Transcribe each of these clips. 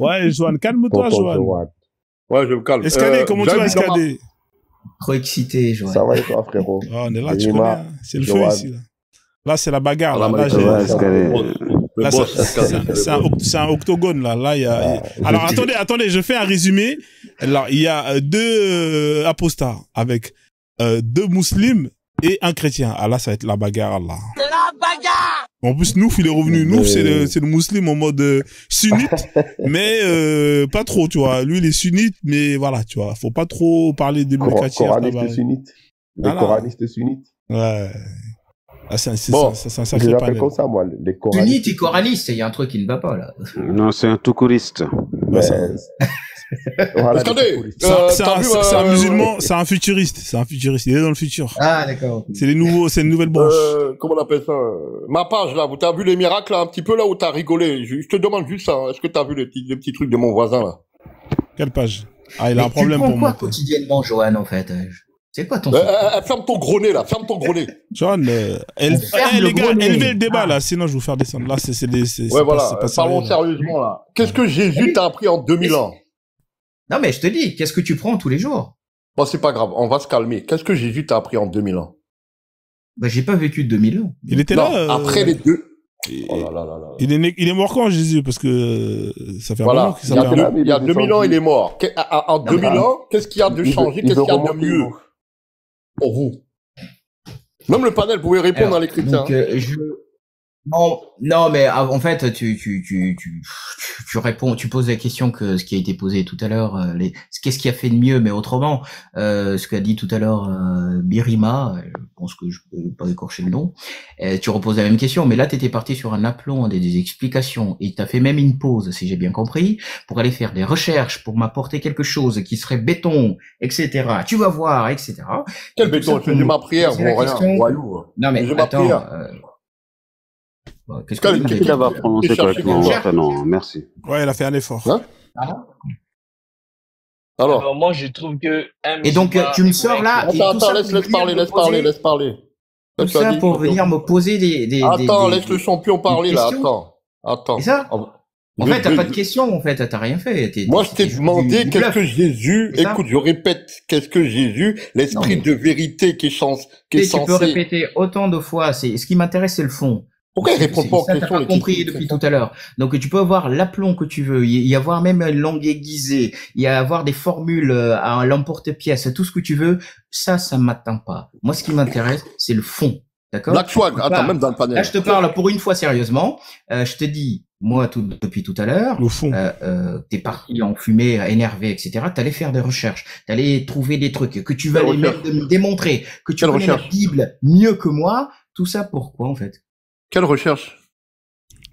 Ouais, Joanne, calme-toi, Joanne. Ouais, je me calme. Escadé, comment tu vas, Escadé? Trop excité, Joanne. Ça va et toi, frérot? Oh, on est là, tu connais. Hein. C'est le feu ici. Là, là c'est la bagarre. Là, c'est un octogone. Là, il y a... Alors, attendez, je fais un résumé. Alors, il y a deux apostats avec 2 musulmans et un chrétien. Ah là, ça va être la bagarre, là. La bagarre! En plus, Nouf, il est revenu. Nouf, c'est le musulman en mode sunnite, mais pas trop, tu vois. Lui, il est sunnite, mais voilà, tu vois. Faut pas trop parler des coranistes sunnites. Les coranistes sunnites. Ouais. Ah, c'est un sacré panel. J'appelle comme ça, moi, les coranistes. Sunnite et coraniste, il y a un truc qui ne va pas, là. Non, c'est un tout couriste. Voilà, c'est un musulman, c'est un futuriste, il est dans le futur. Ah, d'accord. C'est une nouvelle branche. Comment on appelle ça? Ma page, là, t'as vu les miracles, là, un petit peu, là, où t'as rigolé? Je te demande juste ça, est-ce que t'as vu les petits trucs de mon voisin, là? Quelle page? Ah, il a un problème pour moi. Tu prends quoi quotidiennement, Johan, en fait? C'est quoi ton ferme ton gros nez, là, ferme ton gros nez. Johan, les gars, élevez le débat, là, sinon je vais vous faire descendre. Là, c'est ouais, voilà, parlons sérieusement, là. Qu'est-ce que Jésus t'a appris en 2000 ans? Non, mais je te dis, qu'est-ce que tu prends tous les jours? Bon, c'est pas grave, on va se calmer. Qu'est-ce que Jésus t'a appris en 2000 ans? Bah, j'ai pas vécu 2000 ans. Il était là. Après les deux. Oh là là là là. Il est mort quand, Jésus? Parce que ça fait un moment qu'il s'appelle. Il y a 2000 ans, il est mort. En 2000 ans, qu'est-ce qu'il y a de changé? Qu'est-ce qu'il y a de mieux? Pour vous. Même le panel pouvait répondre à les chrétiens. Non, mais en fait, tu réponds, tu poses la question que ce qui a été posé tout à l'heure, qu'est-ce qui a fait de mieux, mais autrement, ce qu'a dit tout à l'heure Birima, je pense que je peux pas écorcher le nom, tu reposes la même question, mais là t'étais parti sur un aplomb, des explications, et t'as fait même une pause, si j'ai bien compris, pour aller faire des recherches, pour m'apporter quelque chose qui serait béton, etc. Tu vas voir, etc. Quel béton? Je fais ma prière, bon, rien, voyou. Non mais attends. Qu'est-ce qu'il va prononcer correctement? Non, merci. Ouais, il a fait un effort. Hein? Alors, moi, je trouve que... Et donc, tu me sors là... Attends, laisse parler. Tout ça pour venir me poser des... Attends, laisse le champion parler, là, attends. Et ça? En fait, t'as pas de questions, en fait, t'as rien fait. Moi, je t'ai demandé qu'est-ce que Jésus... Écoute, je répète, qu'est-ce que Jésus, l'esprit de vérité qui est censé... Tu peux répéter autant de fois, ce qui m'intéresse, c'est le fond. Pourquoi il répond pas aux questions? T'as pas compris depuis tout à l'heure. Donc tu peux avoir l'aplomb que tu veux, il y avoir même une langue aiguisée, il y a avoir des formules à l'emporte-pièce, tout ce que tu veux. Ça m'atteint pas. Moi, ce qui m'intéresse, c'est le fond. D'accord? Black Swag, attends, même dans le panel. Là, je te parle pour une fois sérieusement. Je te dis, moi, depuis tout à l'heure, t'es parti en fumée, énervé, etc. T'allais faire des recherches, t'allais trouver des trucs que tu vas aller même me démontrer, que tu connais la Bible mieux que moi. Tout ça pourquoi, en fait? Quelle recherche?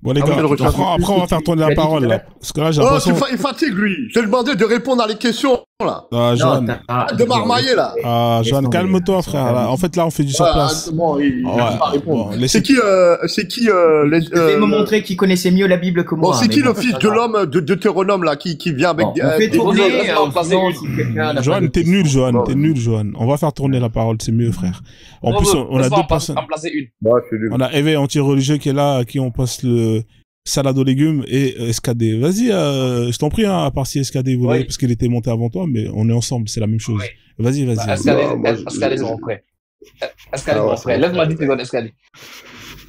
Bon, les gars, après, on va faire tourner la parole, là. Parce que là, j'ai l'impression... il fatigue, lui. J'ai demandé de répondre à les questions, là. Ah, Johan. De marmailler, là. Ah, Johan, calme-toi, frère. Là. En fait, là, on fait du sur place. C'est qui, je vais me montrer qui connaissait mieux la Bible que moi. Bon, c'est qui le fils de l'homme de Deutéronome, là, qui vient avec on fait tourner, Johan, t'es nul, Johan. On va faire tourner la parole, c'est mieux, frère. En plus, on a 2 personnes. On a Eve anti-religieux qui est là, à qui on passe le salade aux légumes et SKD. Vas-y, je t'en prie, à part si SKD voulait, parce qu'il était monté avant toi, mais on est ensemble, c'est la même chose. Vas-y. SKD, c'est mon frère. SKD, mon frère. Laisse-moi 10 secondes, SKD.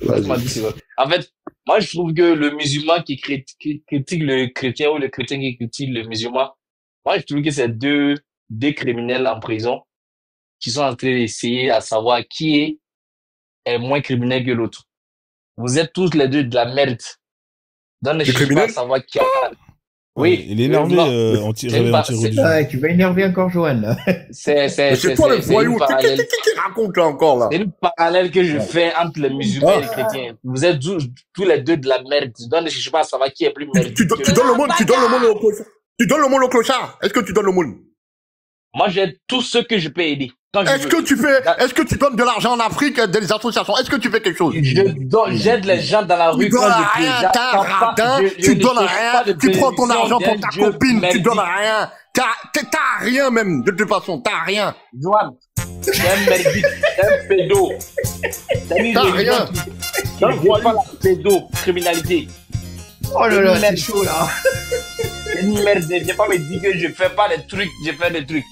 Laisse-moi 10 secondes. En fait, moi, je trouve que le musulman qui critique le chrétien ou le chrétien qui critique le musulman, moi, je trouve que c'est deux criminels en prison qui sont en train d'essayer à savoir qui est moins criminel que l'autre. Vous êtes tous les deux de la merde. Donne les criminels à savoir qui a... Oui. Il est énervé, tu vas énerver encore Johan, là. C'est toi le voyou. Qu'est-ce qu'il raconte là encore, là? C'est une parallèle que je fais entre les musulmans et les chrétiens. Vous êtes tous les deux de la merde. Donne les chercheurs à savoir qui est plus merde. Tu donnes le monde au clochard. Est-ce que tu donnes le monde? Moi, j'aide tous ceux que je peux aider. Est-ce que tu donnes de l'argent en Afrique, des associations? Est-ce que tu fais quelque chose? J'aide les gens dans la rue. Tu donnes rien, tu prends ton argent pour ta copine, tu donnes rien. T'as rien même, de toute façon, t'as rien. Joanne, t'es un merdique, t'es un pédo. T'as rien. Tu vois pas la pédo, criminalité. Oh là là, c'est chaud là. une merde, viens pas me dire que je fais pas des trucs, je fais des trucs.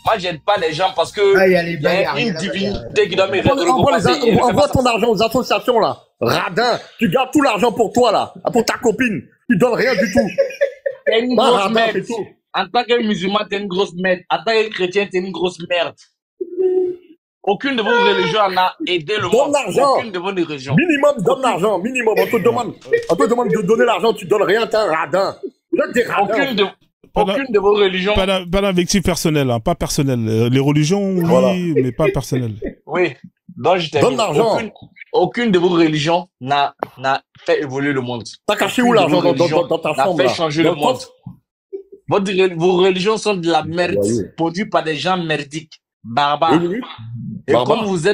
Moi, j'aide pas les gens parce que il y a une divinité qui doit me récompenser. Envoie ton argent aux associations, là. Radin, tu gardes tout l'argent pour toi, là. Pour ta copine. Tu donnes rien du tout. T'es une grosse merde. En tant que musulman, t'es une grosse merde. En tant que chrétien, t'es une grosse merde. Aucune de vos religions n'a aidé le monde. Donne l'argent. Aucune de vos religions. Minimum, donne l'argent. Minimum. On te demande de donner l'argent, tu donnes rien, t'es un radin. Aucune de vos religions. Pas d'invectif personnel, hein, pas personnel. Les religions, oui, voilà. Mais pas personnel. Oui. Donc, donne l'argent. Aucune de vos religions n'a fait évoluer le monde. T'as caché où l'argent dans ta chambre? N'a fait changer le monde. Vos religions sont de la merde, produites par des gens merdiques, barbares. Oui. Et comme vous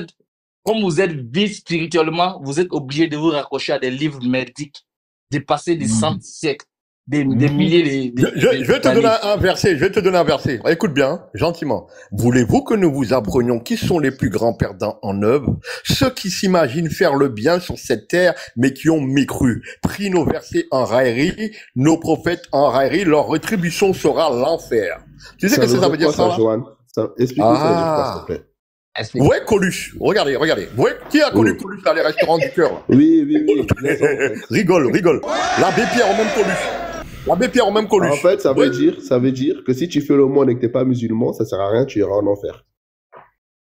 êtes vide spirituellement, vous êtes obligé de vous raccrocher à des livres merdiques, dépasser des centaines de siècles, des milliers de... Je vais te donner un verset. Écoute bien, gentiment. Voulez-vous que nous vous apprenions qui sont les plus grands perdants en œuvre? Ceux qui s'imaginent faire le bien sur cette terre, mais qui ont mécru. Pris nos versets en raillerie, nos prophètes en raillerie, leur rétribution sera l'enfer. Tu sais ce que ça veut dire ça, Johan? Explique-nous ça, s'il te plaît. Ouais, Coluche. Regardez. Ouais, qui a connu Coluche dans les restaurants du cœur, là? Oui. rigole. L'abbé Pierre au même Coluche. En fait, ça veut dire que si tu fais le monde et que t'es pas musulman, ça sert à rien, tu iras en enfer.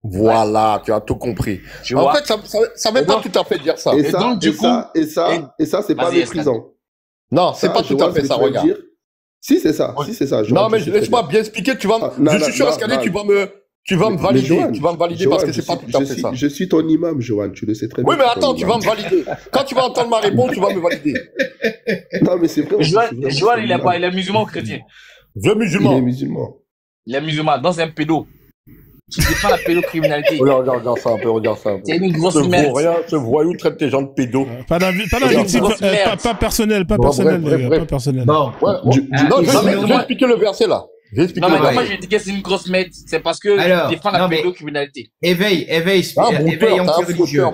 Voilà, tu as tout compris. En fait, ça veut pas tout à fait dire ça. Et ça, c'est pas méprisant. Non, c'est pas tout à fait ça, regarde. Si, c'est ça. Non, mais laisse-moi bien expliquer, je suis sûr, Ascali, tu vas me valider parce que c'est pas tout à fait ça. Je suis ton imam, Johan, tu le sais très bien. Oui, mais attends, tu vas me valider. Quand tu vas entendre ma réponse, tu vas me valider. Non, mais c'est vrai. Johan, il est musulman ou chrétien? Je suis musulman. Il est musulman, donc c'est un pédo. Tu défends la pédocriminalité. Regarde ça un peu. C'est une grosse merde. Ce voyou traite tes gens de pédos. Pas personnel. Bon. Je vais expliquer le verset, là. Non, mais moi, j'ai dit que c'est une grosse merde. C'est parce que tu défends la pédocriminalité. Éveille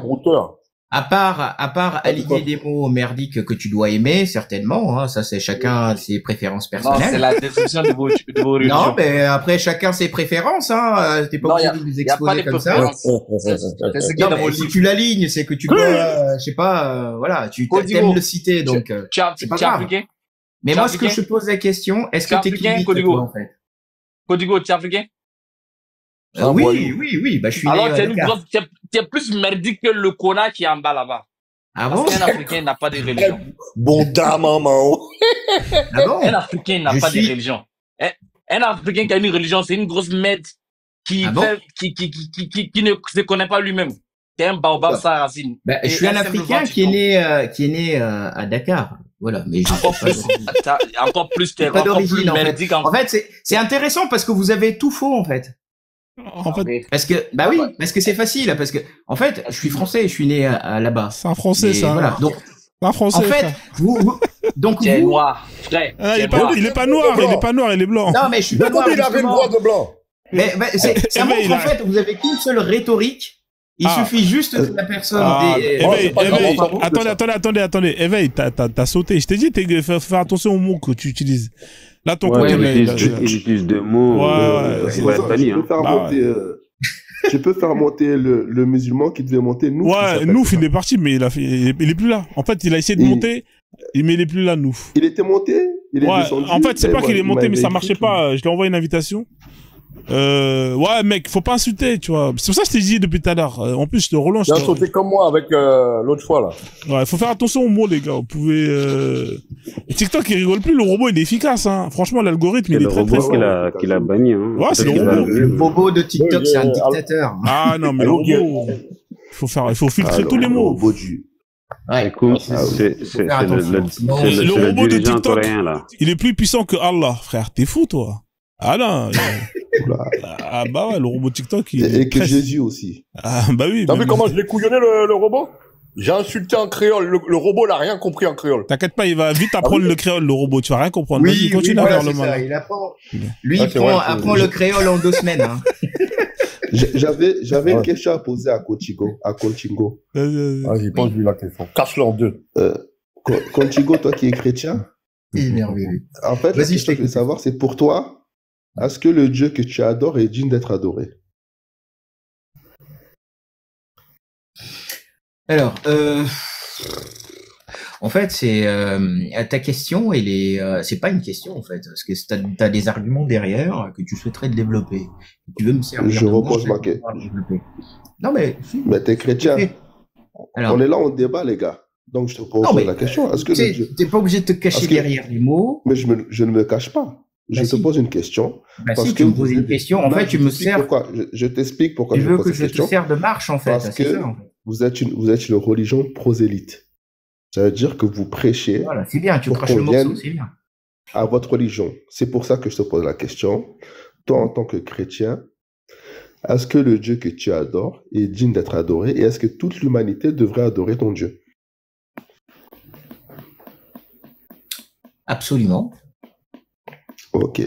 brouteur. À part aligner des mots merdiques que tu dois aimer, certainement, hein, ça c'est chacun ses préférences personnelles. Non, c'est la description de vos religions. Non, mais après chacun ses préférences, hein, t'es pas obligé de nous exposer comme ça. Si tu l'alignes, c'est que tu dois, je sais pas, voilà, tu aimes le citer, donc, c'est pas grave. Mais moi, ce que je te pose la question, est-ce que t'es clinique, toi, en fait? Codigo, tu es africain? Oui, bah, je suis alors, t'es plus merdique que le Kona qui est en bas là-bas. Ah bon? Parce qu'un Africain n'a pas de religion. Bon maman. Ah bon? Un Africain n'a pas de religion. Un Africain qui a une religion, c'est une grosse merde qui ne se connaît pas lui-même. C'est un baobab sans racine. Bah, je suis un Africain qui est né à Dakar. Voilà, mais encore plus, t'es pas d'origine, en fait. En fait, c'est intéressant parce que vous avez tout faux, en fait. Parce que c'est facile, parce que, en fait, je suis français, je suis né là-bas. C'est un français, ça. Voilà, donc. Un français. En fait, donc tu es noir, frère. Il est pas noir, il est blanc. Non, mais je suis pas noir. Il avait une voix de blanc. Mais ça montre, en fait, vous avez qu'une seule rhétorique. Il suffit juste que la personne Attendez. Éveille, t'as sauté. Je t'ai dit, faire attention aux mots que tu utilises. Là, ton côté, il utilise des mots. Il va être banni. Tu peux faire monter le musulman qui devait monter Nouf. Ouais, Nouf, il est parti, mais il est plus là. En fait, il a essayé de monter, mais il est plus là, Nouf. Il était monté, il est descendu. En fait, c'est pas qu'il est monté, mais ça marchait pas. Je lui ai envoyé une invitation. Ouais, mec, faut pas insulter, tu vois. C'est pour ça que je t'ai dit depuis tout à l'heure. En plus, je te relance. Tu as sauté comme moi avec l'autre fois, là. Ouais, faut faire attention aux mots, les gars. Vous pouvez, TikTok, il rigole plus. Le robot, il est efficace, hein. Franchement, l'algorithme, il est très, très fort. C'est le robot qu'il a banni, hein. Ouais, c'est le robot. Le robot de TikTok, c'est un dictateur. Ah, non, mais le robot. Il faut filtrer tous les mots. Ouais. Écoute, c'est le robot de TikTok. Là. Il est plus puissant que Allah, frère. T'es fou, toi. Ah non. Ah bah ouais, le robot TikTok. Et que Jésus aussi. Ah bah oui. T'as vu comment je l'ai couillonné le robot? J'ai insulté en créole. Le robot n'a rien compris en créole. T'inquiète pas, il va vite apprendre le créole, le robot. Tu vas rien comprendre. Oui, continue à faire le mal. Il apprend. Lui, il apprend le créole en 2 semaines. Hein. J'avais une question à poser à Contigo. Vas-y, pose-lui la question. Cache-le en 2. Contigo, toi qui es chrétien, Émerveillé. En fait, Vas-y, ce que je veux savoir, c'est pour toi, est-ce que le Dieu que tu adores est digne d'être adoré? Alors, en fait, c'est ta question, c'est pas une question en fait, parce que t'as des arguments derrière que tu souhaiterais développer. Tu veux me servir Je repose ma question. Non mais. Mais t'es chrétien. Alors, on est là, on débat, les gars. Donc je te pose la question. Est-ce que t'es pas obligé de te cacher derrière les mots. Mais je ne me cache pas. Je te pose une question. Parce que tu me poses une question, en fait, tu me sers. Pourquoi je t'explique pourquoi je pose cette question. Tu veux que je te sers de marche, en fait. Parce que vous êtes une religion prosélyte. Ça veut dire que vous prêchez. Voilà, c'est bien, tu craches le morceau, c'est bien. À votre religion. C'est pour ça que je te pose la question. Toi, en tant que chrétien, est-ce que le Dieu que tu adores est digne d'être adoré et est-ce que toute l'humanité devrait adorer ton Dieu? Absolument. Ok.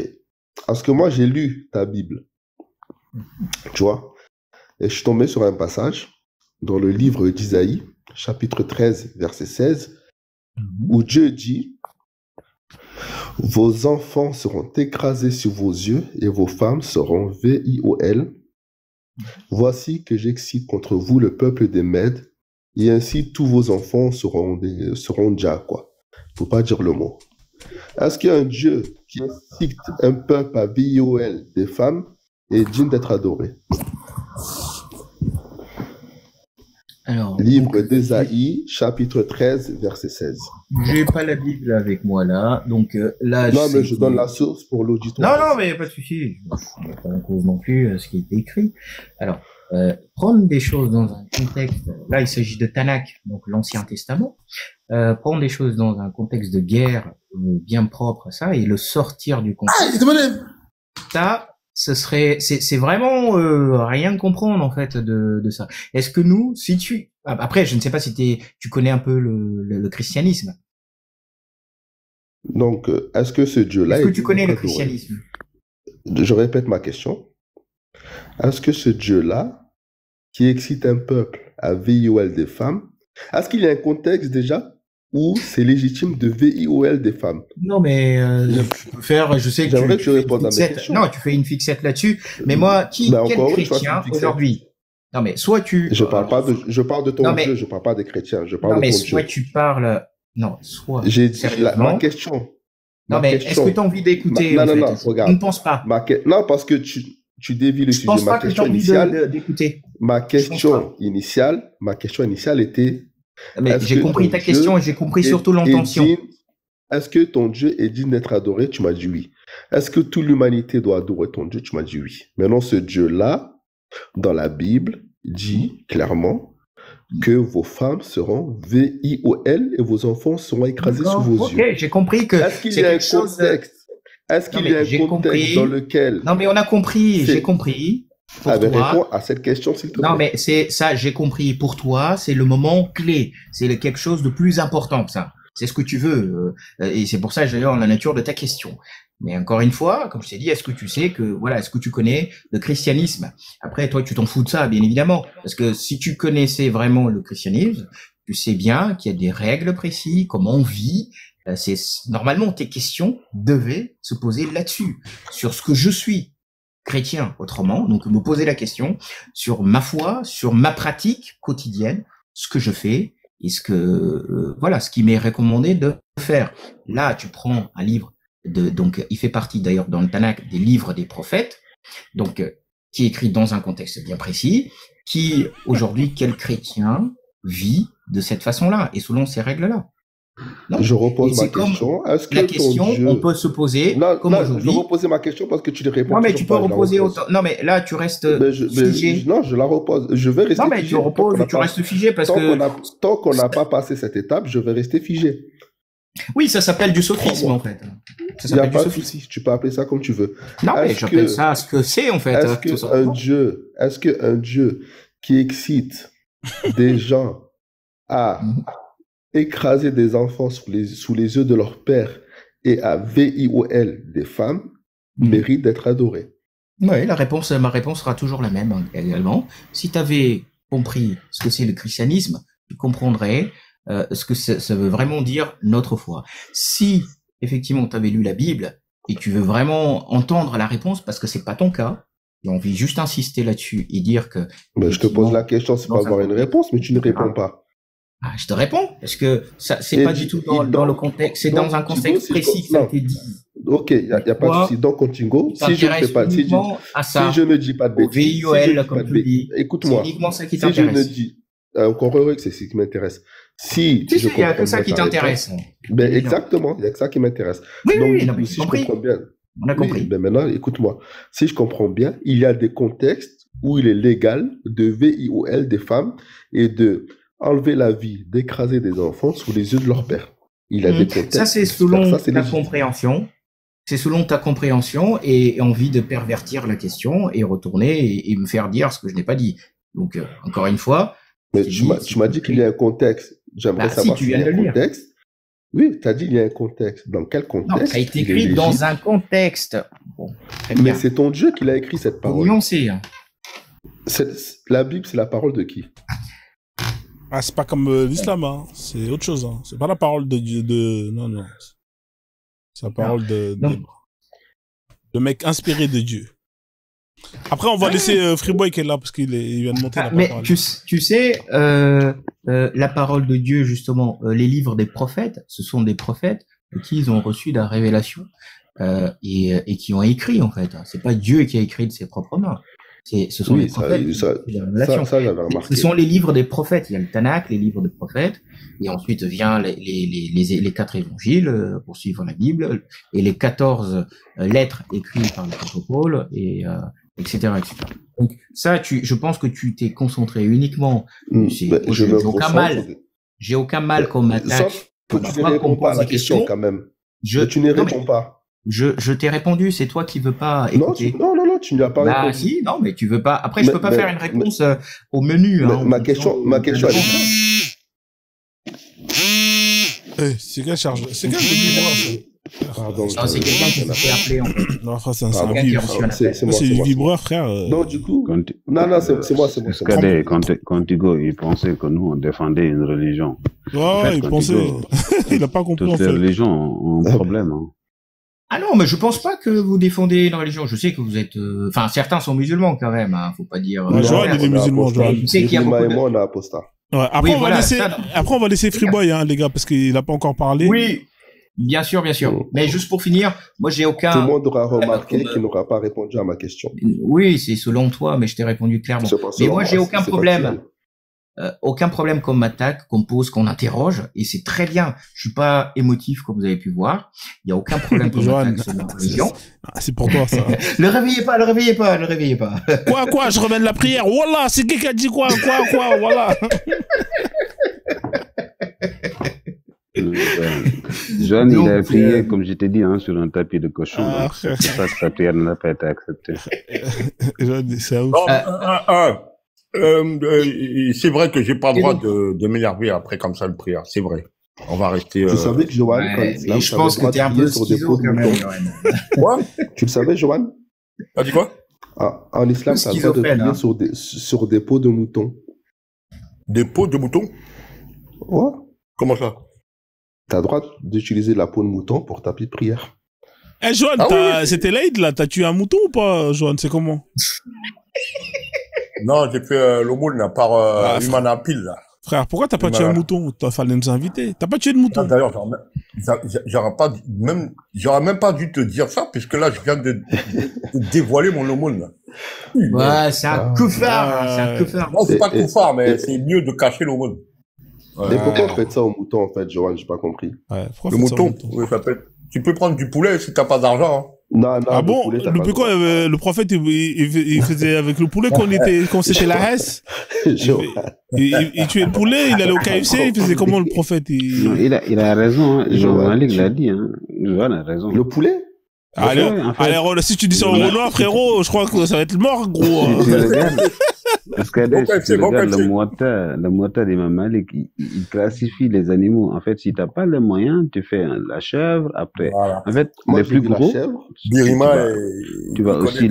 Parce que moi, j'ai lu ta Bible. Tu vois? Et je suis tombé sur un passage dans le livre d'Isaïe, chapitre 13, verset 16, où Dieu dit: vos enfants seront écrasés sur vos yeux et vos femmes seront VIOL. Voici que j'excite contre vous le peuple des Mèdes, et ainsi tous vos enfants seront déjà, quoi. Faut pas dire le mot. Est-ce qu'il y a un Dieu qui incite un peuple à VIOL des femmes est digne d'être adoré? Alors, livre d'Ésaïe, chapitre 13, verset 16. J'ai pas la Bible avec moi là, donc là. Non, mais je donne la source pour l'auditoire. Non, mais pas de souci. Je ne mets pas en cause non plus ce qui a été écrit. Alors, prendre des choses dans un contexte. Là, il s'agit de Tanakh, donc l'Ancien Testament. Prendre des choses dans un contexte de guerre bien propre à ça et le sortir du contexte. Ça. C'est vraiment rien de comprendre en fait de ça. Est-ce que nous, si tu après, je ne sais pas si tu connais un peu le christianisme. Donc, est-ce que ce Dieu-là est-ce que tu connais le christianisme? Je répète ma question. Est-ce que ce Dieu-là, qui excite un peuple à VIOL des femmes, est-ce qu'il y a un contexte déjà où c'est légitime de VIOL des femmes? Non, mais je peux faire. Je sais que j'aimerais que tu répondes à mes questions. Non, tu fais une fixette là-dessus. Mais moi, quel chrétien aujourd'hui? Non, mais soit tu. Je parle de ton Dieu. Je parle pas des chrétiens. Je parle de ton Dieu. Non, mais soit tu parles. Non, soit. J'ai dit ma question. Non, mais est-ce que tu as envie d'écouter? Non, regarde. Je ne pense pas. Non, parce que tu dévis le sujet. Je pense pas que tu as envie d'écouter. Ma question initiale était. Mais j'ai compris ta question et j'ai compris surtout l'intention. Est-ce que ton Dieu est digne d'être adoré? Tu m'as dit oui. Est-ce que toute l'humanité doit adorer ton Dieu? Tu m'as dit oui. Maintenant, ce Dieu-là, dans la Bible, dit clairement que vos femmes seront VIOL et vos enfants seront écrasés sous vos yeux. Ok, j'ai compris que est-ce qu'il y a un contexte? Est-ce qu'il y a un contexte dans lequel... Non, mais on a compris, j'ai compris. Réponds à cette question, s'il te plaît. Non, mais c'est ça, j'ai compris. Pour toi, c'est le moment clé. C'est quelque chose de plus important que ça. C'est ce que tu veux. Et c'est pour ça que j'allais dans la nature de ta question. Mais encore une fois, comme je t'ai dit, est-ce que tu sais que, voilà, est-ce que tu connais le christianisme? Après, toi, tu t'en fous de ça, bien évidemment. Parce que si tu connaissais vraiment le christianisme, tu sais bien qu'il y a des règles précises, comment on vit. Normalement, tes questions devaient se poser là-dessus. Sur ce que je suis. Chrétien, autrement, donc me poser la question sur ma foi, sur ma pratique quotidienne, ce que je fais et ce qui m'est recommandé de faire. Là, tu prends un livre donc il fait partie d'ailleurs dans le Tanakh des livres des prophètes, donc qui est écrit dans un contexte bien précis, qui aujourd'hui quel chrétien vit de cette façon-là et selon ces règles-là. Non. Je repose ma question. Est-ce que la question, Dieu... on peut se poser. Non, je vais reposer ma question parce que tu les réponds. Non, mais tu peux reposer autant. Non, mais là, tu restes figé. Non, je la repose. Je vais rester figé. Non, mais tu reposes, tu restes figé parce que. Tant qu'on n'a pas passé cette étape, je vais rester figé. Oui, ça s'appelle du sophisme, en fait. Il n'y a pas de souci. Tu peux appeler ça comme tu veux. Non, mais j'appelle ça ce que c'est, en fait. Est-ce qu'un Dieu qui excite des gens à écraser des enfants sous les yeux de leur père et à VIOL des femmes mérite d'être adoré? Oui, ma réponse sera toujours la même également. Si tu avais compris ce que c'est le christianisme, tu comprendrais ce que ça veut vraiment dire notre foi. Si effectivement, tu avais lu la Bible et tu veux vraiment entendre la réponse parce que c'est pas ton cas, j'ai envie juste insister là-dessus et dire que... Mais je te pose la question, c'est pas avoir une réponse, mais tu ne réponds pas. Ah, je te réponds, parce que ça, c'est pas du tout dans le contexte, c'est dans un contexte précis que ça a été dit. Ok, il n'y a pas de souci. Donc, Contingo, si je ne fais pas, si je ne dis pas de bêtises, écoute-moi, si je ne dis, encore heureux que c'est ce qui m'intéresse. Si il y a que ça qui t'intéresse. Ben, exactement, il y a que ça qui m'intéresse. Oui, donc, si je comprends bien. On a compris. Ben maintenant, écoute-moi. Si je comprends bien, il y a des contextes où il est légal de VIOL des femmes et de enlever la vie, d'écraser des enfants sous les yeux de leur père. Il y a des contextes. Ça, c'est selon ta compréhension. C'est selon ta compréhension et envie de pervertir la question et retourner et me faire dire ce que je n'ai pas dit. Donc, encore une fois. Mais tu m'as dit qu'il y a un contexte. J'aimerais savoir s'il y a un contexte. Oui, tu as dit qu'il y a un contexte. Dans quel contexte? Non, ça a été écrit dans un contexte. Bon, mais c'est ton Dieu qui l'a écrit cette parole. Non, c'est. La Bible, c'est la parole de qui? Ah, c'est pas comme l'islam, hein. C'est autre chose, hein. C'est pas la parole de Dieu, non. C'est la parole de mec inspiré de Dieu. Après, on va laisser Freeboy qui est là parce qu'il vient de monter la parole. Mais tu sais, la parole de Dieu, justement, les livres des prophètes, ce sont des prophètes qui ils ont reçu la révélation et qui ont écrit, en fait. C'est pas Dieu qui a écrit de ses propres mains. Ce sont les prophètes. Ça, j'avais remarqué. Ce sont les livres des prophètes. Il y a le Tanakh, les livres des prophètes, et ensuite vient les 4 évangiles pour suivre la Bible, et les 14 lettres écrites par l'apôtre Paul, et etc., etc. Donc ça, je pense que tu t'es concentré uniquement. J'ai aucun mal qu'on m'attaque. Sauf que tu ne réponds pas à la question quand même. Tu ne réponds pas. Je t'ai répondu, c'est toi qui veux pas écouter. Non, tu ne l'as pas répondu. Si, non, mais tu veux pas. Après, je peux pas faire une réponse au menu. Ma question, c'est quelle charge? C'est quel vibreur? Pardon. Non, c'est quelqu'un qui s'est appelé, en fait. Non, c'est un vibreur. C'est moi. C'est du vibreur, frère. Non, du coup. Non, c'est moi. Contigo, il pensait que nous, on défendait une religion. Ouais, il pensait. Il a pas compris, en fait. Toutes les religions ont un problème, hein. Ah non, mais je pense pas que vous défendez une religion. Je sais que vous êtes, enfin, certains sont musulmans quand même, hein. Faut pas dire. Joël, il est musulman, Joël. Tu sais qu'il y a beaucoup de... on a apostat. Ouais, après, on va laisser Freeboy, hein, les gars, parce qu'il a pas encore parlé. Oui. Bien sûr. Mais juste pour finir, moi, j'ai aucun... Tout le monde aura remarqué qu'il n'aura pas répondu à ma question. Oui, c'est selon toi, mais je t'ai répondu clairement. Mais moi, j'ai aucun problème. Aucun problème qu'on m'attaque, qu'on me pose, qu'on interroge, et c'est très bien. Je suis pas émotif comme vous avez pu voir. Il y a aucun problème qu'on m'attaque sur ma religion. C'est pour toi, ça. Le réveillez pas. Quoi, je remène la prière. Voilà, c'est qui a dit quoi, voilà. Joanne, il a prié, comme je t'ai dit, hein, sur un tapis de cochon. C'est pour ça que sa prière n'a pas été acceptée. C'est ouf. C'est vrai que j'ai pas le droit de m'énerver après comme ça le prière. C'est vrai. On va rester. Tu savais que Johan, quand l'islam, je pense que t'es un peu schizo quand même. Quoi? Tu le savais, Johan? T'as dit quoi? En islam, t'as le droit de prier sur des peaux de mouton. Des peaux de mouton? Ouais. Comment ça? T'as le droit d'utiliser la peau de mouton pour ta petite prière. Eh, Johan, c'était l'Aïd, là. T'as tué un mouton ou pas, Johan? C'est comment? Non, j'ai fait l'aumône par Humanapil, là. Frère, pourquoi t'as pas tué un mouton? T'as fallu nous inviter. T'as pas tué de mouton? D'ailleurs, j'aurais même pas dû te dire ça, puisque là, je viens de dévoiler mon aumône, là. Ouais, c'est un couffard, Non, c'est pas couffard, mais c'est mieux de cacher l'aumône. Mais pourquoi vous faites ça au mouton, en fait, Johan? J'ai pas compris. Le mouton, oui, ça peut être... Tu peux prendre du poulet si t'as pas d'argent, hein. Non, ah bon? Le prophète, il faisait avec le poulet qu'on s'était la Hesse. Il tuait le poulet, il allait au KFC, il faisait comment le prophète? Il a raison, hein. Jean-Malik l'a dit, hein. Johan a raison. Le poulet? Allez, si tu dis ça au Renoir, frérot, je crois que ça va être mort, gros. Parce que si tu regardes le Muwatta d'Imam Malik, il classifie les animaux. En fait, si t'as pas les moyens, tu fais la chèvre, après. Voilà. En fait, les plus gros, tu vas aussi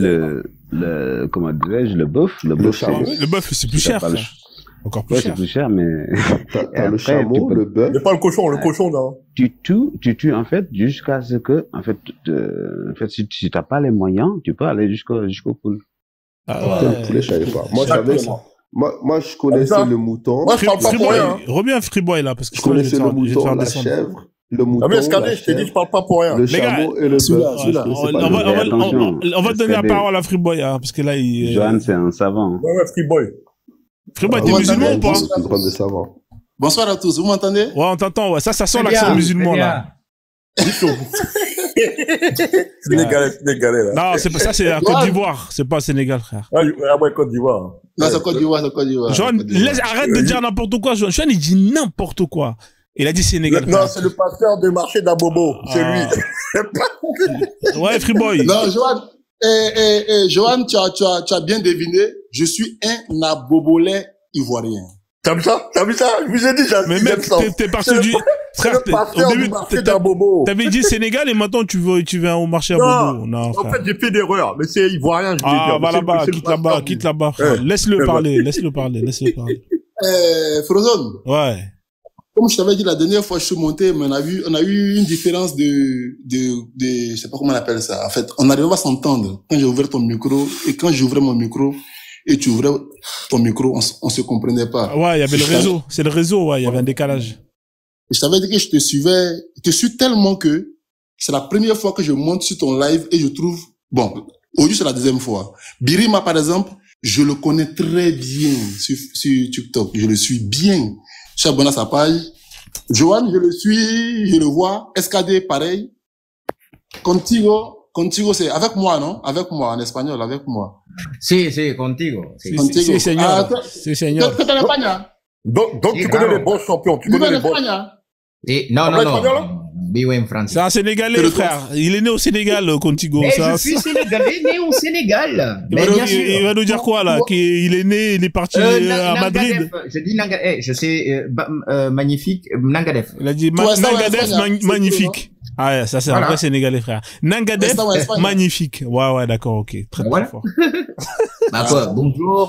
comment dirais-je, le bœuf. Le bœuf, c'est plus cher. Encore plus cher. C'est plus cher, mais... T'as le chameau, le bœuf. Mais pas le cochon, là. Tu tues, en fait, jusqu'à ce que, en fait, si t'as pas les moyens, tu peux aller jusqu'au poule. Ah ouais. Le poulet, je savais pas. Moi, je connaissais le mouton. Moi, je parle pas pour rien. Reviens Freeboy, là, parce que je connaissais le mouton, la chèvre. Le mouton, mais Escadé, je t'ai dit, je parle pas pour rien. Le chameau et le bœuf. On va donner la parole à Freeboy, hein, parce que là, Johan, c'est un savant. Ouais, Freeboy. Freeboy, t'es musulman ou pas? Bonsoir à tous, vous m'entendez? Ouais, on t'entend, ouais. Ça sent l'accent musulman, là. Sénégalais, là. Non, c'est pas ça, c'est à Côte d'Ivoire. C'est pas Sénégal, frère. Ah ouais, Côte d'Ivoire. Non, c'est Côte d'Ivoire. Johan, arrête de dire n'importe quoi. Johan, il dit n'importe quoi. Il a dit Sénégal. Non, c'est le pasteur de marché d'Abobo. C'est lui. Ouais, Freeboy. Non, Johan, tu as bien deviné. Je suis un Abobolais ivoirien. T'as vu ça? Je vous ai dit, mais mec, t'es parti du... Frère, au début, t'avais dit Sénégal et maintenant tu viens au marché à Bobo. Non, en fait, j'ai fait d'erreur, mais c'est ivoirien, je veux dire. Va là-bas, quitte là-bas, frère. Laisse-le parler. Frozone. Ouais. Comme je t'avais dit la dernière fois, je suis monté, mais on a eu une différence je sais pas comment on appelle ça. En fait, on n'arrivait pas à s'entendre quand j'ai ouvert ton micro et quand j'ouvrais mon micro et tu ouvrais ton micro, on se comprenait pas. Ouais, il y avait le réseau. C'est le réseau, ouais, il y avait un décalage. Je t'avais dit que je te suis tellement que c'est la première fois que je monte sur ton live et je trouve, bon, aujourd'hui c'est la deuxième fois. Birima, par exemple, je le connais très bien sur TikTok. Je le suis bien. Je suis abonné à sa page. Johan, je le suis, je le vois. SKD, pareil. Contigo, c'est avec moi, non? Avec moi, en espagnol, avec moi. Sí, contigo. Sí, señor. Sí, señor. ¿Qué tal España? Donc tu connais les bons champions. Tu connais les bons. Non. Vivo en France. C'est un Sénégalais, frère. Il est né au Sénégal, Contigo. Je suis Sénégalais, né au Sénégal. Il va nous dire quoi, là? Qu'il est né, il est parti à Madrid. Je dis Nangadef. Je sais, magnifique, Nangadef. Il a dit Nangadef, magnifique. Ah ouais, ça c'est un vrai Sénégalais, frère. Nangadef, magnifique. Ouais, d'accord, ok. Très fort. Bah quoi, bonjour,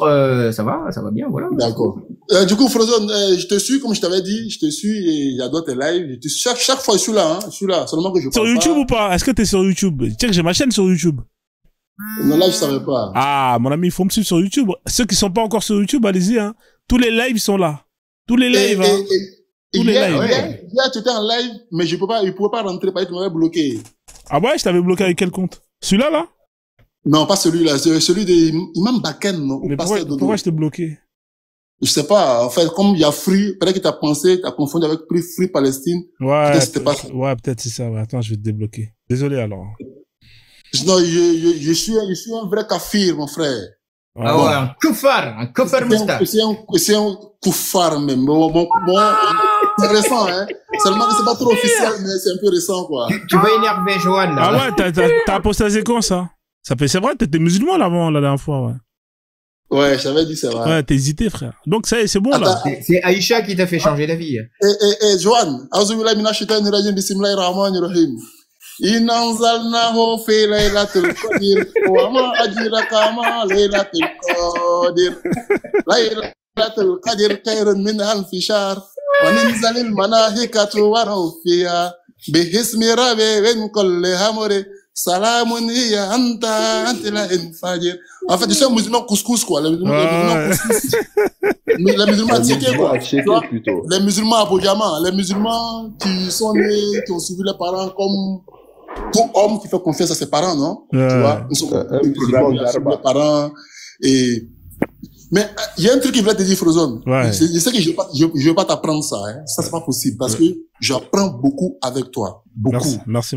ça va bien, voilà. D'accord. Du coup, Frozone, je te suis, comme je t'avais dit, et j'adore tes lives. Chaque fois, je suis là, seulement que je Sur YouTube ou pas? Est-ce que t'es sur YouTube? Tu sais que j'ai ma chaîne sur YouTube. Non, là, je savais pas. Ah, mon ami, il faut me suivre sur YouTube. Ceux qui sont pas encore sur YouTube, allez-y, hein. Tous les lives sont là. Tous les lives, hein. Tous les lives. Hier, tu étais en live, mais il pouvait pas rentrer parce que tu m'avais bloqué. Ah ouais, je t'avais bloqué avec quel compte? Celui-là, là? Non, pas celui-là, celui de Imam Baken, non? Mais pourquoi je t'ai bloqué? Je sais pas, en fait, comme il y a Free, peut-être que t'as confondu avec Free Palestine. Ouais, peut-être c'est ça. Ouais. Attends, je vais te débloquer. Désolé alors. Non, je suis un vrai kafir, mon frère. Ah ouais, un koufar moustache. C'est un koufar même. Bon, c'est récent, hein. Seulement que c'est pas trop officiel, mais c'est un peu récent, quoi. Tu vas énerver Johan, là. Ah ouais, t'as apostasé quand, ça? C'est vrai, t'étais musulman avant, la dernière fois, ouais. Ouais, j'avais dit c'est vrai. Ouais, t'as hésité, frère. Donc ça y est, c'est bon, là. C'est Aïcha qui t'a fait changer d'avis. Johan, Aouzubillah minash shaitanir rajim, bismillahir rahmanir rahim. Inna anzalnahu fi laylatil qadr wa ma adraka ma laylatul qadr. Laylatul qadr khairun min alfi shahr wa ninzalil malaikatu wa ruhu fiha bihismi rabbihim kulli amrin. Salamun hiya anta la infajir. En fait, je suis un musulman couscous, quoi. Les musulmans couscous. Les musulmans tchéqués, quoi. Les musulmans abodjama. Les musulmans qui sont nés, qui ont suivi les parents comme tout homme qui fait confiance à ses parents, non? Tu vois? Ils sont musulmans qui suivent les parents. Mais il y a un truc qui voulait te dire, Frozone. Ouais. Je sais que je vais pas t'apprendre ça, hein. Ça, c'est pas possible. Parce que j'apprends beaucoup avec toi. Beaucoup. Merci.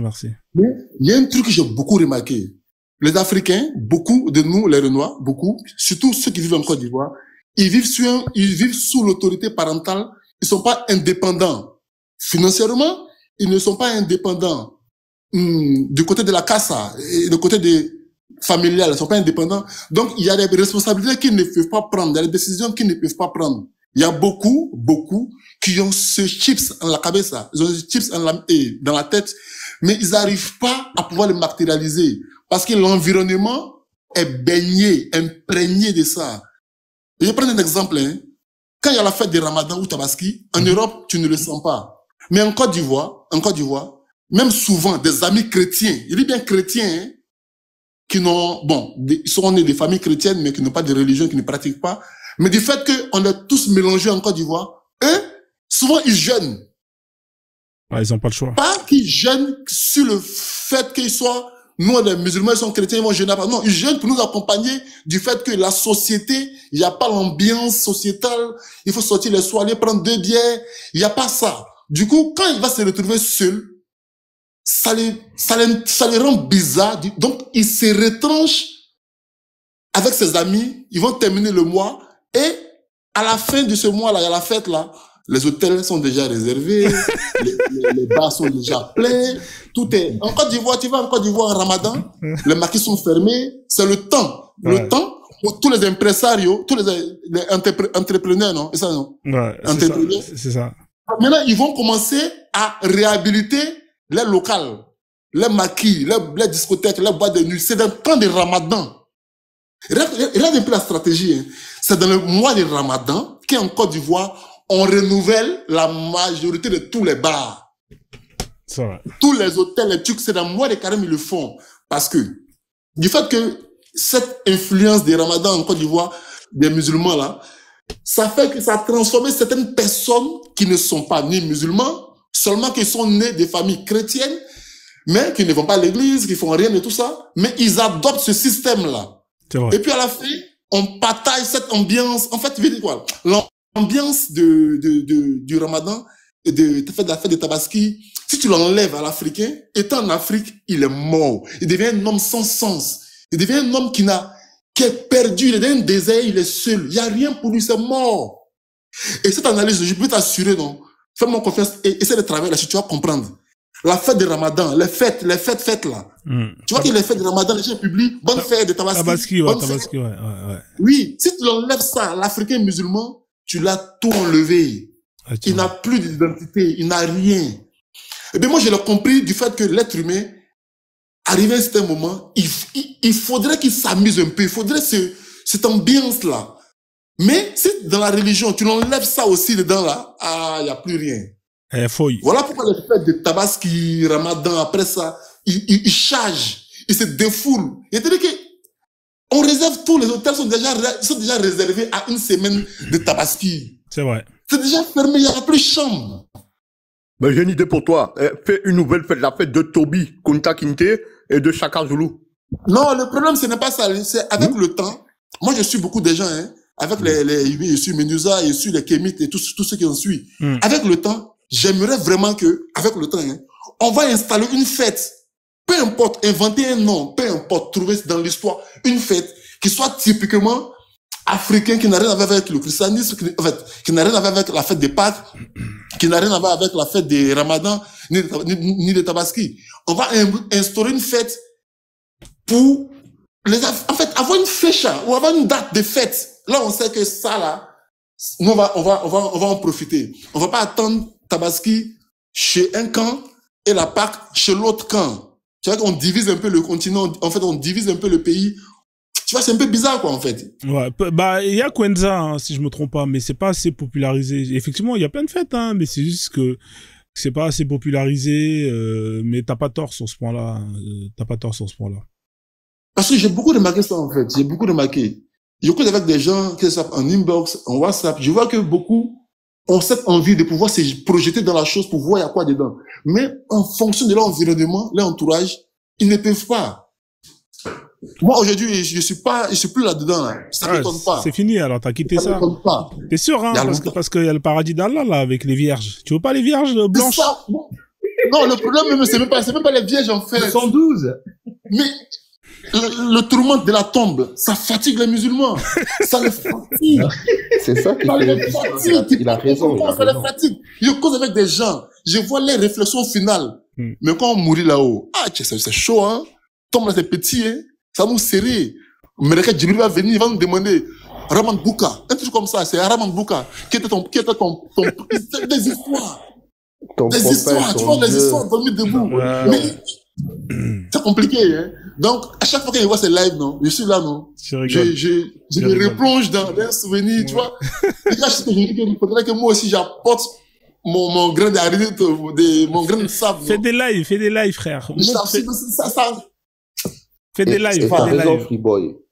Mais il y a un truc que j'ai beaucoup remarqué. Les Africains, beaucoup de nous, les Renois, beaucoup, surtout ceux qui vivent en Côte d'Ivoire, ils vivent sous l'autorité parentale. Ils sont pas indépendants. Financièrement, ils ne sont pas indépendants. Du côté de la casa et du côté des familiales, ils sont pas indépendants. Donc, il y a des responsabilités qu'ils ne peuvent pas prendre. Il y a des décisions qu'ils ne peuvent pas prendre. Il y a beaucoup qui ont ce chips en la cabeza. Ils ont ce chips dans la tête. Mais ils n'arrivent pas à pouvoir le matérialiser. Parce que l'environnement est baigné, imprégné de ça. Je vais prendre un exemple, hein. quand il y a la fête des Ramadan ou Tabaski, en Europe, tu ne le sens pas. Mais en Côte d'Ivoire, même souvent, des amis chrétiens, il dit bien chrétiens, hein, qui n'ont, bon, ils sont nés des familles chrétiennes, mais qui n'ont pas de religion, qui ne pratiquent pas. Mais du fait qu'on est tous mélangés en Côte d'Ivoire, eux, souvent, ils jeûnent. Ouais, ils n'ont pas le choix. Pas qu'ils jeûnent sur le fait qu'ils soient, nous, les musulmans, ils sont chrétiens, ils vont jeûner. Non, ils jeûnent pour nous accompagner du fait que la société, il n'y a pas l'ambiance sociétale, il faut sortir les soirs, aller prendre 2 bières, il n'y a pas ça. Du coup, quand il va se retrouver seul, ça les rend bizarres. Donc, il se retranche avec ses amis, ils vont terminer le mois, et à la fin de ce mois-là, il y a la fête là, les hôtels sont déjà réservés, les bars sont déjà pleins, tout est... En Côte d'Ivoire, tu vas en Côte d'Ivoire en Ramadan, les marchés sont fermés, c'est le temps. Ouais. Le temps pour tous les impresarios, tous les entrepreneurs, non? C'est ça, non? Ouais, c'est ça. Maintenant, ils vont commencer à réhabiliter les locales, les maquis, les discothèques, les boîtes de nuit. C'est dans le temps de Ramadan. Regarde un peu la stratégie. Hein. C'est dans le mois de Ramadan qu'en Côte d'Ivoire, on renouvelle la majorité de tous les bars. C'est vrai. Tous les hôtels, les trucs, c'est dans le mois de carême, ils le font. Parce que, du fait que cette influence des Ramadans en Côte d'Ivoire, des musulmans là, ça fait que ça a transformé certaines personnes qui ne sont pas ni musulmans, seulement qui sont nés des familles chrétiennes, mais qui ne vont pas à l'église, qui font rien de tout ça, mais ils adoptent ce système-là. Et puis à la fin, on partage cette ambiance. En fait, tu veux dire quoi? L'ambiance du Ramadan et de la fête de Tabaski, si tu l'enlèves à l'Africain, étant en Afrique, il est mort. Il devient un homme sans sens. Il devient un homme qui est perdu. Il est dans un désert, il est seul. Il n'y a rien pour lui, c'est mort. Et cette analyse, je peux t'assurer, non? Fais-moi confiance et essaie de travailler là-dessus, tu vas comprendre. La fête de Ramadan, les fêtes là. Tu vois que les fêtes de Ramadan, les gens publient bonne fête de Tabaski. Tabaski, ouais. Oui, si tu l'enlèves ça, l'Africain musulman, tu l'as tout enlevé. Il n'a plus d'identité, il n'a rien. Et bien moi, je l'ai compris du fait que l'être humain, arrivé à un certain moment, il faudrait qu'il s'amuse un peu, il faudrait cette ambiance-là. Mais si dans la religion, tu l'enlèves ça aussi dedans là, il n'y a plus rien. Voilà pourquoi les fêtes de Tabaski, Ramadan, après ça, ils chargent, ils se défoulent. C'est-à-dire que on réserve, tous les hôtels sont déjà réservés à une semaine de Tabaski. C'est vrai. C'est déjà fermé, il n'y aura plus de chambre. Ben, j'ai une idée pour toi. Fais une nouvelle fête, la fête de Toby, Kunta Kinte et de Chaka Zulu. Non, le problème, ce n'est pas ça. C'est avec le temps. Moi, je suis beaucoup de gens, hein. Avec je suis Menusa, je suis les Kémites et tous ceux qui en suivent. Avec le temps, j'aimerais vraiment que, avec le temps, hein, on va installer une fête. Peu importe, inventer un nom, peu importe, trouver dans l'histoire une fête qui soit typiquement africain, qui n'a rien à voir avec le christianisme, qui n'a rien à voir avec la fête des Pâques, qui n'a rien à voir avec la fête des Ramadan, ni des Tabaski. On va instaurer une fête pour en fait, avoir une fécha ou avoir une date de fête. Là, on sait que ça, là, nous, on va en profiter. On va pas attendre Tabaski chez un camp et la Pâque chez l'autre camp. Tu vois qu'on divise un peu le continent, en fait, on divise un peu le pays. Tu vois, c'est un peu bizarre, quoi, en fait. Ouais, bah, il y a Kwenza, hein, si je me trompe pas, mais c'est pas assez popularisé. Effectivement, il y a plein de fêtes, hein, mais c'est juste que c'est pas assez popularisé, mais t'as pas tort sur ce point-là. Parce que j'ai beaucoup remarqué ça, en fait. J'ai beaucoup remarqué. Je cause avec des gens qui sont en inbox, en WhatsApp. Je vois que beaucoup ont cette envie de pouvoir se projeter dans la chose pour voir il y a quoi dedans. Mais en fonction de leur environnement, leur entourage, ils ne peuvent pas. Moi, aujourd'hui, je suis plus là-dedans, là. Ça m'étonne pas. C'est fini, alors, t'as quitté ça. T'es sûr, hein, parce qu'il y a le paradis d'Allah, là, avec les vierges. Tu veux pas les vierges blanches? Ça, non, le problème, c'est même pas les vierges, en fait. 112. Mais, le tourment de la tombe, ça fatigue les musulmans. Ça les fatigue. C'est ça qui fait fatigue. Il a raison. Ça les fatigue. Je cause avec des gens. Je vois les réflexions finales. Mais quand on mourit là-haut, c'est chaud, hein. Tombe là, c'est petit, hein. Ça nous serrer. Mais le Djibril va venir, il va nous demander, Raman Bouka, un truc comme ça, c'est Raman Bouka. Qui était ton, des histoires. Des histoires, tu vois, des histoires dormir debout. Mais, c'est compliqué, hein. Donc, à chaque fois qu'il voit ces lives, non, je suis là, non. Je me replonge dans un souvenir, tu vois. Et là, je dis qu'il faudrait que moi aussi j'apporte mon grain d'aride, mon grain de sable. Fais des lives, frère. Fais des lives,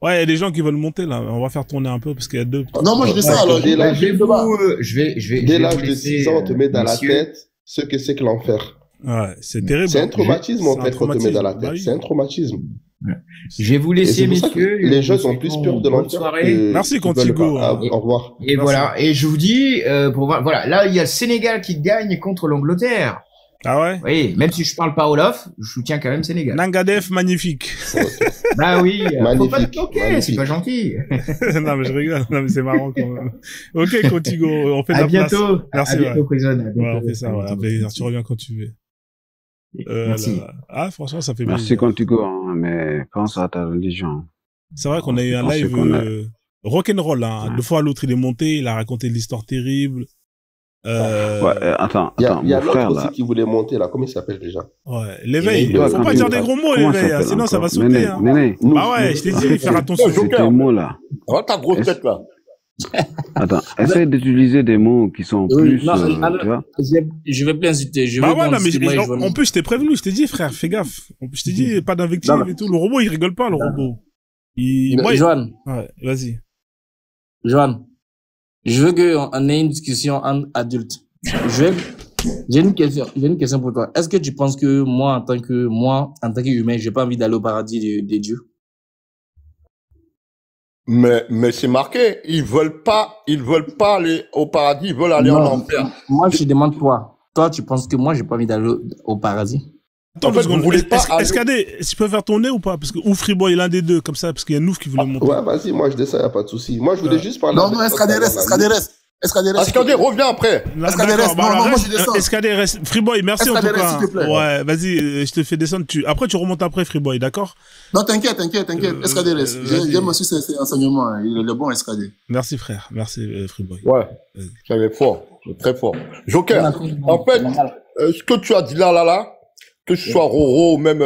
Ouais, il y a des gens qui veulent monter, là. On va faire tourner un peu, parce qu'il y a deux. Non, moi, je dis ça, alors. Dès l'âge de 6 ans, on te met dans la tête ce que c'est que l'enfer. Ouais, c'est terrible. C'est un traumatisme, en fait, qu'on te met dans la tête. C'est un traumatisme. Je vais vous laisser, messieurs. Les gens ont plus peur de l'enfer. Merci, Contigo. Au revoir. Et voilà. Et je vous dis, voilà, là, il y a le Sénégal qui gagne contre l'Angleterre. Ah ouais? Oui, même si je parle pas Wolof, je soutiens quand même Sénégal. Nangadef, magnifique. Bah oui, faut pas te magnifique. toquer, c'est pas gentil. Non, mais je rigole. Non, mais c'est marrant quand même. Ok, Contigo, on fait de À la place. bientôt. Merci, À bientôt, Prison. Ouais, on fait ça, ouais. Avec- Tu reviens quand tu veux. Merci. Ah, franchement, ça fait Merci plaisir. Contigo, hein, mais pense à ta religion. C'est vrai qu'on a eu un Pense live qu'on a- rock'n'roll, hein. De fois à l'autre, il est monté, il a raconté l'histoire terrible. Attends, Il y a mon l'autre frère, aussi là. qui voulait monter, là. Comment il s'appelle déjà? Ouais, l'éveil. Il doit Faut pas quand dire même- des gros mots, Comment l'éveil, hein, s'appelle sinon ça va encore sauter, hein. Néné. Bah ouais, je t'ai dit, faire attention. C'est tes mots, là. Oh, ta grosse tête, là. Attends, essaie d'utiliser des mots qui sont plus, non, alors, tu vois. je vais plus inciter. Je Bah vais ouais, non, mais insister, moi, je vais- en plus, je t'ai prévenu, je t'ai dit, frère, fais gaffe. Je t'ai dit, pas d'invective Non, mais- et tout. Le robot, il rigole pas, le robot. Johan. Ouais, vas-y. Johan, je veux qu'on ait une discussion entre adultes. J'ai une question pour toi. Est-ce que tu penses que moi, en tant qu'humain, j'ai pas envie d'aller au paradis des dieux? Mais c'est marqué. Ils veulent pas aller au paradis, ils veulent aller en enfer. Moi, je te demande toi. Toi, tu penses que moi, j'ai pas envie d'aller au paradis? Attends, En fait, vous voulez pas aller- Escadé, si tu peux faire tourner ou pas? Parce que, ou Freeboy, l'un des deux, comme ça, parce qu'il y a Nouf qui voulait monter. Ouais, vas-y, moi je descends, y a pas de souci. Moi je voulais juste parler. Non, Escadé reste. Escadé, reviens après. Escadé reste. D'accord, Non, moi, reste, je descends. Escadé reste. Freeboy, merci en Escadé tout reste, cas. s'il te plaît. Ouais, vas-y, je te fais descendre. Après, tu remontes après, Freeboy, d'accord? Non, t'inquiète. Escadé reste. J'aime aussi ces enseignements. Hein. Il est le bon Escadé. Merci, frère. Merci, Freeboy. Ouais. C'est fort. C'est très fort. Joker, en fait, ce que tu as dit là, que ce soit Roro ou même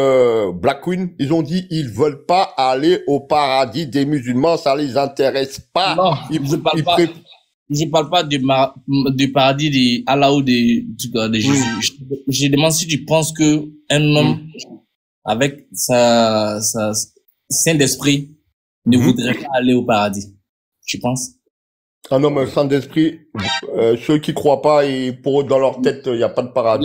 Black Queen, ils ont dit ils veulent pas aller au paradis des musulmans, ça les intéresse pas. Non, je parle pas du paradis d'Allah ou de Jésus. Je demande si tu penses que un homme avec sa saint d'esprit ne voudrait pas aller au paradis. Tu penses? Un homme sans d'esprit, ceux qui croient pas, et pour eux, dans leur tête, il n'y a pas de paradis.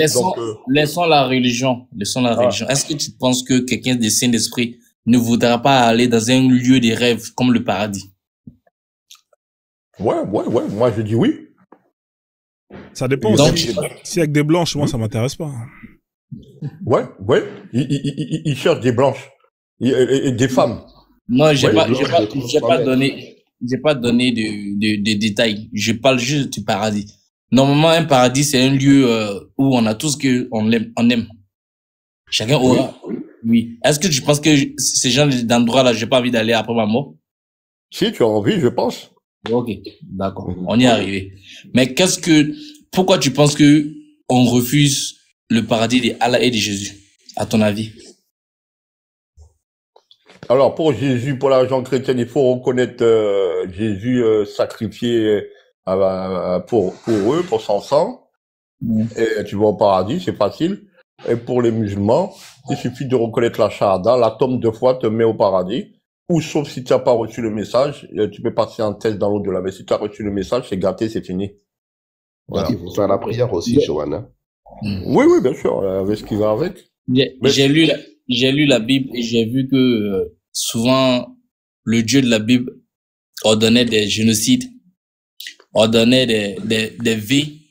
Laissons la religion. Est-ce que tu penses que quelqu'un de saint d'esprit ne voudra pas aller dans un lieu de rêve comme le paradis? Ouais. Moi, je dis oui. Ça dépend. Donc, si avec des blanches, moi, ça m'intéresse pas. Ouais. Ils cherchent des blanches et des femmes. Non, j'ai Ouais, pas donné de détails. Je parle juste du paradis. Normalement, un paradis, c'est un lieu où on a tout ce qu'on aime. Chacun aura. Oui. Est-ce que tu penses que ces gens d'endroits-là, j'ai pas envie d'aller après ma mort? Si tu as envie, je pense. Ok, d'accord. On y est arrivé. Mais pourquoi tu penses que on refuse le paradis d'Allah et de Jésus, à ton avis? Alors, pour Jésus, pour la religion chrétienne, il faut reconnaître Jésus sacrifié pour eux, pour son sang. Et tu vas au paradis, c'est facile. Et pour les musulmans, il suffit de reconnaître la shahada, la tombe de foi te met au paradis. Ou sauf si tu n'as pas reçu le message, tu peux passer un test dans l'au-delà. Mais si tu as reçu le message, c'est gâté, c'est fini. Voilà. Il faut faire la prière aussi, Johanna. Oui, bien sûr, avec ce qui va avec. J'ai lu la Bible et j'ai vu que souvent le Dieu de la Bible ordonnait des génocides, ordonnait des vies,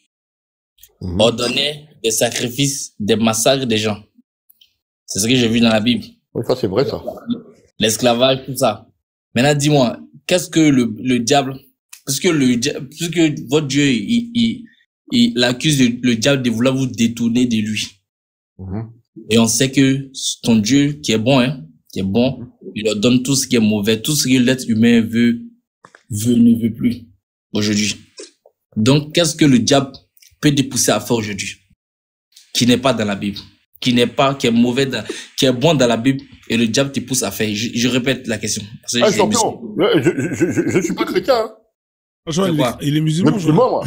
ordonnait des sacrifices, des massacres des gens. C'est ce que j'ai vu dans la Bible. Oui, ça c'est vrai ça. L'esclavage, tout ça. Maintenant, dis-moi, qu'est-ce que le diable, puisque votre Dieu, il accuse le diable de vouloir vous détourner de lui. Et on sait que ton Dieu, qui est bon, il leur donne tout ce qui est mauvais, tout ce que l'être humain ne veut plus aujourd'hui. Donc, qu'est-ce que le diable peut te pousser à faire aujourd'hui, qui n'est pas dans la Bible? qui est mauvais, qui est bon dans la Bible, et le diable te pousse à faire. Je répète la question. Champion, je suis pas chrétien. Hein. Il est musulman. Musulman, moi.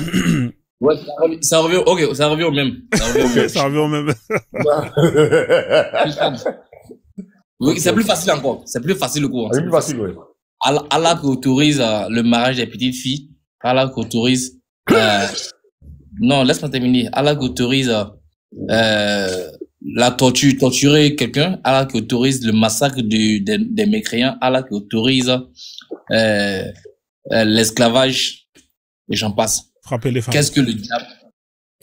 Ouais, ça revient au même. Ça revient au même. Oui, c'est plus facile encore. C'est plus facile le coup. C'est plus facile, oui. Allah qui autorise le mariage des petites filles. Allah qui autorise, non, laisse-moi terminer. Allah qui autorise, la torturer quelqu'un. Allah qui autorise le massacre des mécréants. Allah qui autorise, l'esclavage. Et j'en passe. Frapper les femmes. Qu'est-ce que le diable?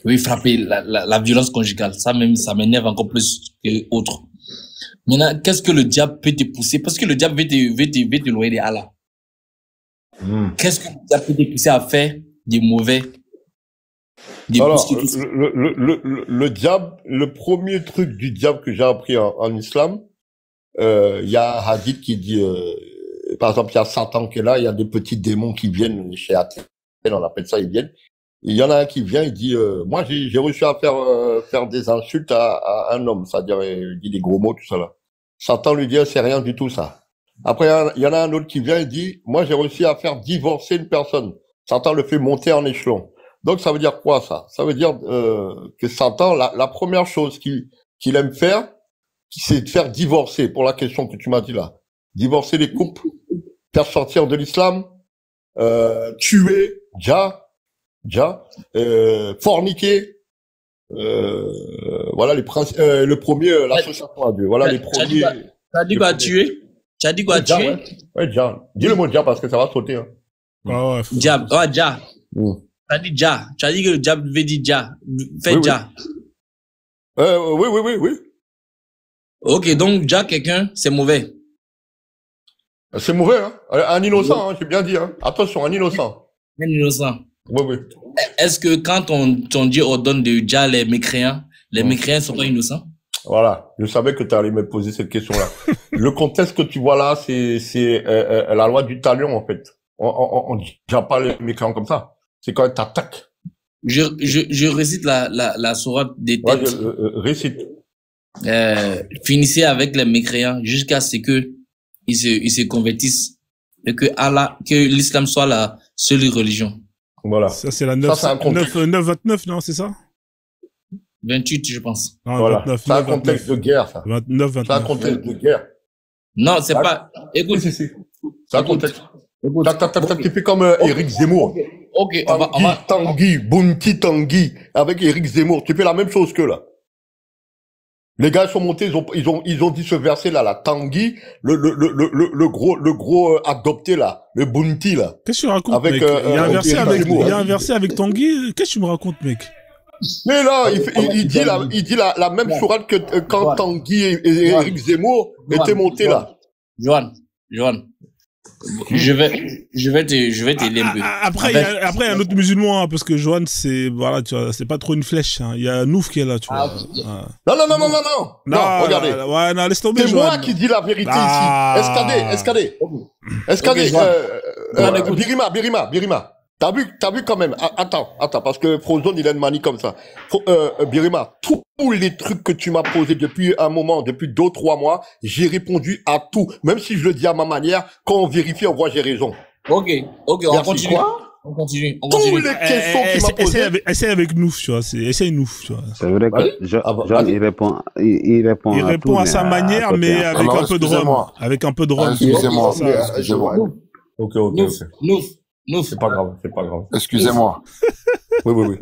Oui, frapper la violence conjugale. Ça même, ça m'énerve encore plus que autre. Maintenant, qu'est-ce que le diable peut te pousser? Parce que le diable veut te loyer de Allah. Qu'est-ce que le diable peut te pousser à faire des mauvais? Alors, le diable, le premier truc du diable que j'ai appris en islam, il y a un hadith qui dit, par exemple, il y a Satan qui est là, il y a des petits démons qui viennent chez Athènes, on appelle ça, ils viennent. Il y en a un qui vient, il dit, moi, j'ai réussi à faire des insultes à un homme, c'est-à-dire, il dit des gros mots, tout ça là. Satan lui dit, c'est rien du tout, ça. Après, il y en a un autre qui vient, il dit, moi, j'ai réussi à faire divorcer une personne. Satan le fait monter en échelon. Donc, ça veut dire quoi, ça? Ça veut dire, que Satan, la première chose qu'il aime faire, c'est de faire divorcer, pour la question que tu m'as dit là. Divorcer les couples, faire sortir de l'islam, tuer, forniquer, voilà le premier, l'association à Dieu. Voilà les premiers. T'as dit quoi, tuer? Tu as dit quoi, tuer? Ouais, Dja. Dis le mot Dja parce que ça va sauter, hein. Dja. Dja. T'as dit Dja. Tu as dit que le diable veut dire Dja. Fais Dja. Oui. Ok, donc Dja, quelqu'un, c'est mauvais. C'est mauvais, hein. Un innocent, hein, j'ai bien dit, hein. Attention, un innocent. Un innocent. Oui. Est-ce que quand ton Dieu ordonne de Dja les mécréants sont pas innocents? Voilà. Je savais que tu allais me poser cette question-là. Le contexte que tu vois là, c'est la loi du talion, en fait. On dit pas les mécréants comme ça. C'est quand t'attaques. Je récite la sourate des têtes. Récite. Finissez avec les mécréants jusqu'à ce que ils se convertissent et que l'islam soit la seule religion. Voilà. Ça, c'est la 9-29, non, c'est ça? 28, je pense. Non, voilà. 29, c'est un contexte de guerre, ça. 29. C'est un contexte de guerre. Non, c'est pas, écoute. Si. C'est un contexte. Tu fais comme Éric Zemmour. Ok, Tanguy, Bounty Tanguy, avec Éric Zemmour. Tu fais la même chose que là. Les gars sont montés, ils ont dit ce verset là, la Tanguy, le gros adopté là, le Bounty là. Qu'est-ce que tu racontes, mec? Il y a un verset avec Tanguy. Qu'est-ce que tu me racontes, mec? Mais là, il dit la même sourate que quand Tanguy et Éric Zemmour étaient montés là. Johan. Je vais t'aider un peu. Après, il y a un autre musulman, hein, parce que Johan, c'est pas trop une flèche, hein. Il y a Nouf qui est là, tu vois. Non, regardez. Non, laisse tomber, c'est Johan. moi qui dis la vérité ici. Escadé. Birima. T'as vu quand même. Attends, parce que Frozone, il a une manie comme ça. Birima, tous les trucs que tu m'as posés depuis un moment, depuis 2-3 mois, j'ai répondu à tout. Même si je le dis à ma manière, quand on vérifie, on voit j'ai raison. Ok, on continue. On continue. Toutes les questions qu'il m'a posées. Essaye avec Nouf, tu vois. Essaye Nouf, tu vois. C'est vrai que Jean, il répond à sa manière, mais avec un peu de rhum. Avec un peu de rhum. Excusez-moi. Ok. Nouf. C'est pas grave. Excusez-moi. Oui.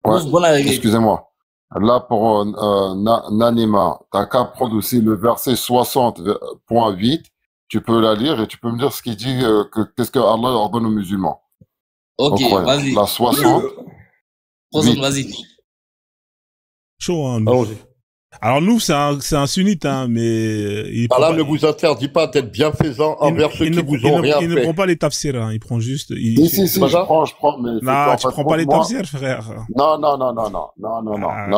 Ouais, excusez-moi. Là, pour Nanima, t'as qu'à prendre aussi le verset 60.8. Tu peux la lire et tu peux me dire ce qu'il dit, qu'est-ce que Allah ordonne aux musulmans. Ok, vas-y. La 60. Vas-y. Chaud, hein, Nouf. Alors nous, c'est un sunnite, hein, mais Allah ne vous interdit pas d'être bienfaisant envers ceux qui vous ont rien fait. Il ne prend pas les tafsirs, hein, il prend juste. Si, je prends, mais. Non, tu prends pas les tafsirs, frère. Non,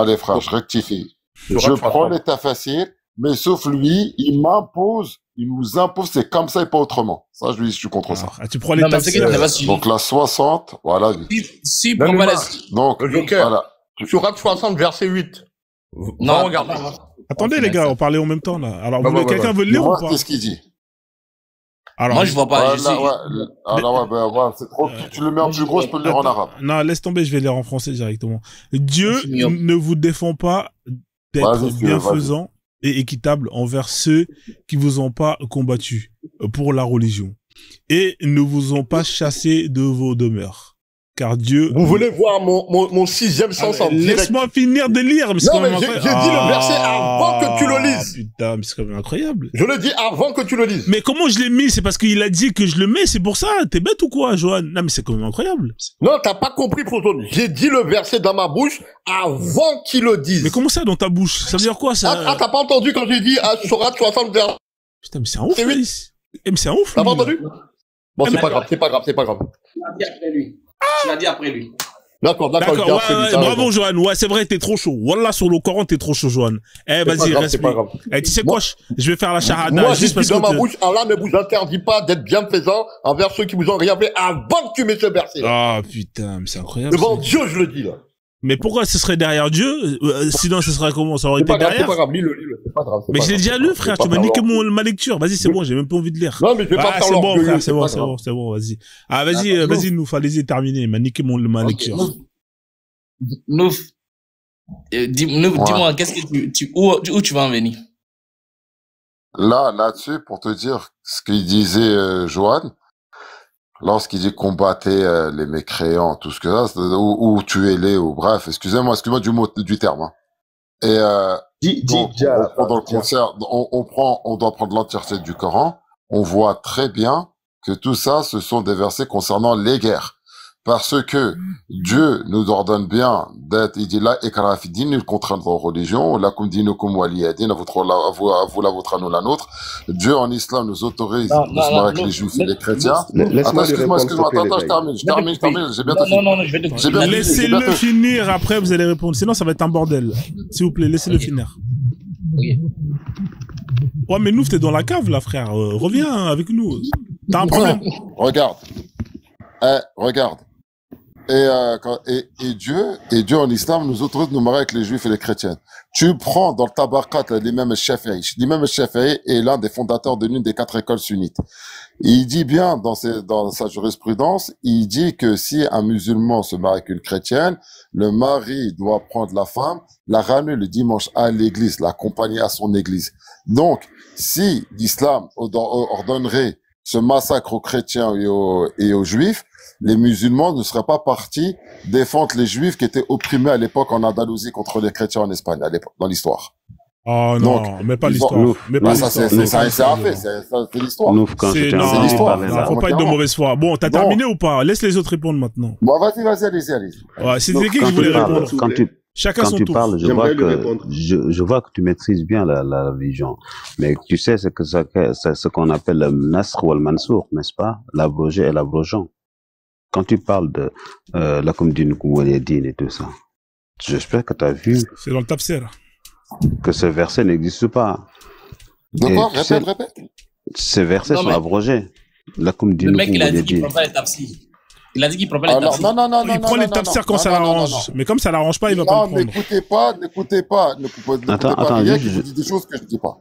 les frères, je rectifie. Je prends les tafsirs, mais sauf lui, il nous impose, c'est comme ça et pas autrement. Ça, je suis contre ça. Tu prends les tafsirs. Donc la 60, voilà. Si, prends pas les. Donc, le Joker. voilà. Surat 60, verset 8. Non, regarde. Attendez, les gars, on parlait en même temps, là. Alors, quelqu'un veut le lire ou pas? Qu'est-ce qu'il dit? Alors, moi, je vois pas. C'est trop. Tu le mets en plus gros, je peux le lire en arabe. Non, laisse tomber, je vais lire en français directement. Dieu ne vous défend pas d'être bienfaisant et équitable envers ceux qui vous ont pas combattu pour la religion et ne vous ont pas chassé de vos demeures. Car Dieu... Vous voulez voir mon sixième sens en direct? Laisse-moi finir de lire. Mais non, mais j'ai dit le verset avant que tu le lises. Putain, mais c'est quand même incroyable. Je le dis avant que tu le lises. Mais comment je l'ai mis? C'est parce qu'il a dit que je le mets, c'est pour ça. T'es bête ou quoi, Johan? Non, mais c'est quand même incroyable. Non, t'as pas compris, Proton. J'ai dit le verset dans ma bouche avant qu'il le dise. Mais comment ça, dans ta bouche? Ça veut dire quoi, ça? T'as pas entendu quand j'ai dit Surat 60 vers... Putain, mais c'est un ouf, mais c'est un ouf. T'as pas entendu? Bon, c'est pas grave. Tu l'as dit après lui. D'accord. Bravo, Johan. Ouais, c'est vrai, t'es trop chaud. Wallah, sur le Coran, t'es trop chaud, Johan. Vas-y, reste. Tu sais quoi, je vais faire la shahada. Moi, juste parce que dans ma bouche, Allah ne vous interdit pas d'être bienfaisant envers ceux qui vous ont rien fait avant que tu mets ce verset. Ah, putain, mais c'est incroyable. Devant Dieu, je le dis, là. Mais pourquoi ce serait derrière Dieu? Sinon, ce serait comment? Ça aurait été derrière? C'est pas grave, lis-le, c'est pas grave. Mais je l'ai déjà lu, frère. Tu m'as niqué ma lecture. Vas-y, c'est bon, j'ai même pas envie de lire. Non, mais je vais pas faire l'orgueilleux. C'est bon, vas-y. Ah, vas-y, Nouf, allez-y, terminez. Il m'a niqué ma lecture. Nouf, dis-moi, qu'est-ce que où tu vas en venir? Là-dessus, pour te dire ce qu'il disait, Johan, lorsqu'il dit combattez les mécréants, tout ce que ça, ou tuez-les, ou bref, excusez-moi du terme. Hein. Et dans le concert, on doit prendre l'entièreté du Coran. On voit très bien que tout ça, ce sont des versets concernant les guerres. Parce que Dieu nous ordonne bien d'être, il dit là, ekarafidin, nous contraindre en religion, lakum dinukum waliyadin, à vous la vôtre, à nous la nôtre. Dieu en islam nous autorise de se marier avec les juifs et les chrétiens. Laisse-moi, attends, je termine, j'ai bientôt fini. Non, je vais te laissez-le finir, après vous allez répondre, sinon ça va être un bordel. S'il vous plaît, laissez-le finir. Oui. Ouais, mais nous, t'es dans la cave, là, frère. Reviens avec nous. T'as un problème? Regarde. Et Dieu en islam nous autorise de nous marier avec les juifs et les chrétiens. Tu prends dans le Tabaqat l'imam Shafi'i. L'imam Shafi'i est l'un des fondateurs de l'une des 4 écoles sunnites. Il dit bien dans sa jurisprudence, il dit que si un musulman se marie avec une chrétienne, le mari doit prendre la femme, la ramener le dimanche à l'église, l'accompagner à son église. Donc, si l'islam ordonnerait ce massacre aux chrétiens et aux juifs, les musulmans ne seraient pas partis défendre les juifs qui étaient opprimés à l'époque en Andalousie contre les chrétiens en Espagne, à l'époque, dans l'histoire. Oh non, mais pas l'histoire. C'est un fait, c'est l'histoire. C'est l'histoire. Faut pas être de mauvaise foi. Bon, t'as terminé ou pas? Laisse les autres répondre maintenant. Bon, vas-y, allez-y. Ouais, c'était qui voulait répondre? Chacun son tour. Je vois que tu maîtrises bien la religion. Mais tu sais ce qu'on appelle le nasr ou le mansour, n'est-ce pas? L'abrogé et l'abrogeant. Quand tu parles de la communauté Kouwaliadine et tout ça, j'espère que tu as vu. C'est dans le tafsir. Que ce verset n'existe pas. D'accord, répète. Ces versets sont abrogés. La communauté le mec, il a dit qu'il prend pas les tafsirs. Il a dit qu'il prend pas les tafsirs. Non. Il prend les tafsirs quand ça l'arrange. Mais comme ça l'arrange pas, il va pas le prendre. N'écoutez pas. Attends, il vous dit des choses que je dis pas.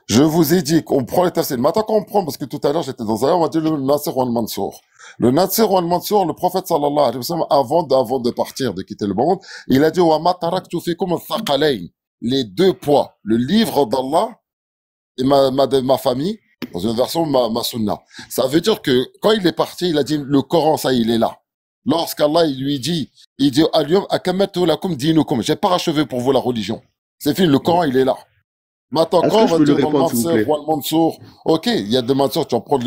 Je vous ai dit qu'on prend les tafsirs. Mais attends qu'on prend, parce que tout à l'heure, j'étais dans un on m'a dit le Nasr ou al-Mansour. Le Nasr ou al-Mansour, le prophète sallallahu alayhi wa sallam, avant de partir, de quitter le monde, il a dit wa ma taraktu fikum al-thaqalayn, les 2 poids, le livre d'Allah et ma famille, dans une version ma sunna. Ça veut dire que quand il est parti, il a dit le Coran, ça il est là. Lorsqu'Allah il lui dit al-yawma akmaltu lakum dinukum, j'ai parachevé pour vous la religion. C'est fini, le Coran il est là. Maintenant, quand on va dire dans le Mansour, ok, il y a des Mansour, tu vas prendre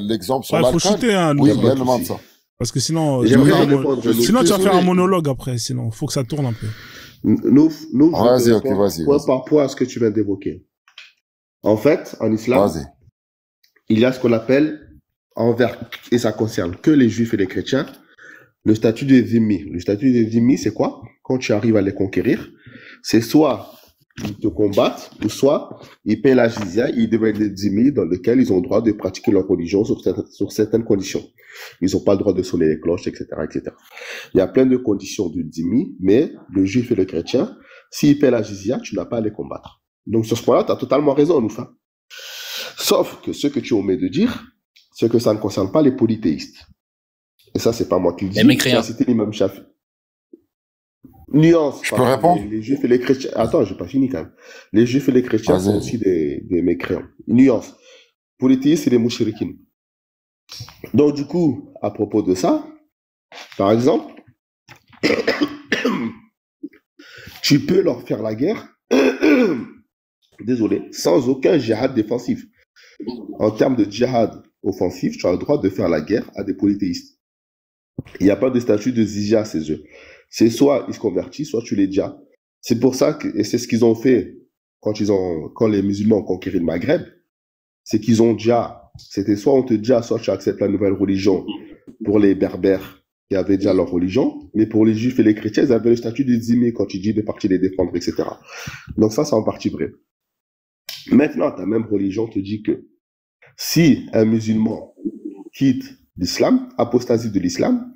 l'exemple sur l'alcool. Faut chuter, oui, il y a le Mansour. Parce que sinon, tu vas faire un monologue après, sinon, faut que ça tourne un peu. Vas-y. Point par point à ce que tu viens d'évoquer. En fait, en islam, il y a ce qu'on appelle, et ça concerne que les juifs et les chrétiens, le statut des zimmi. Le statut des zimmi, c'est quoi? Quand tu arrives à les conquérir, c'est soit ils te combattent, ou soit ils paient la jizya, ils deviennent des zimmi dans lesquels ils ont le droit de pratiquer leur religion sur certaines conditions. Ils n'ont pas le droit de sonner les cloches, etc., etc. Il y a plein de conditions du zimmi, mais le juif et le chrétien, S'ils paient la jizya, tu n'as pas à les combattre. Donc sur ce point-là, tu as totalement raison, Noufa. Sauf que ce que tu omets de dire, c'est que ça ne concerne pas les polythéistes. Et ça, c'est pas moi qui le dis. Les mécréants. C'était l'imam Shafi. Nuance. Je peux répondre? Les juifs et les chrétiens. Attends, j'ai pas fini quand même. Les juifs et les chrétiens sont aussi des mécréants. Nuance. Polythéistes, c'est les mouchriquines. Donc, du coup, à propos de ça, par exemple, tu peux leur faire la guerre, désolé, sans aucun djihad défensif. En termes de djihad offensif, tu as le droit de faire la guerre à des polythéistes. Il n'y a pas de statut de zizia à ces yeux. C'est soit ils se convertissent, soit tu les djas. C'est pour ça que, et c'est ce qu'ils ont fait quand les musulmans ont conquéri le Maghreb, c'est qu'ils ont dja. C'était soit on te dja, soit tu acceptes la nouvelle religion pour les berbères qui avaient déjà leur religion, mais pour les juifs et les chrétiens, ils avaient le statut de zimmi quand tu dis de partir les défendre, etc. Donc ça, c'est en partie vrai. Maintenant, ta même religion te dit que si un musulman quitte l'islam, apostasie de l'islam,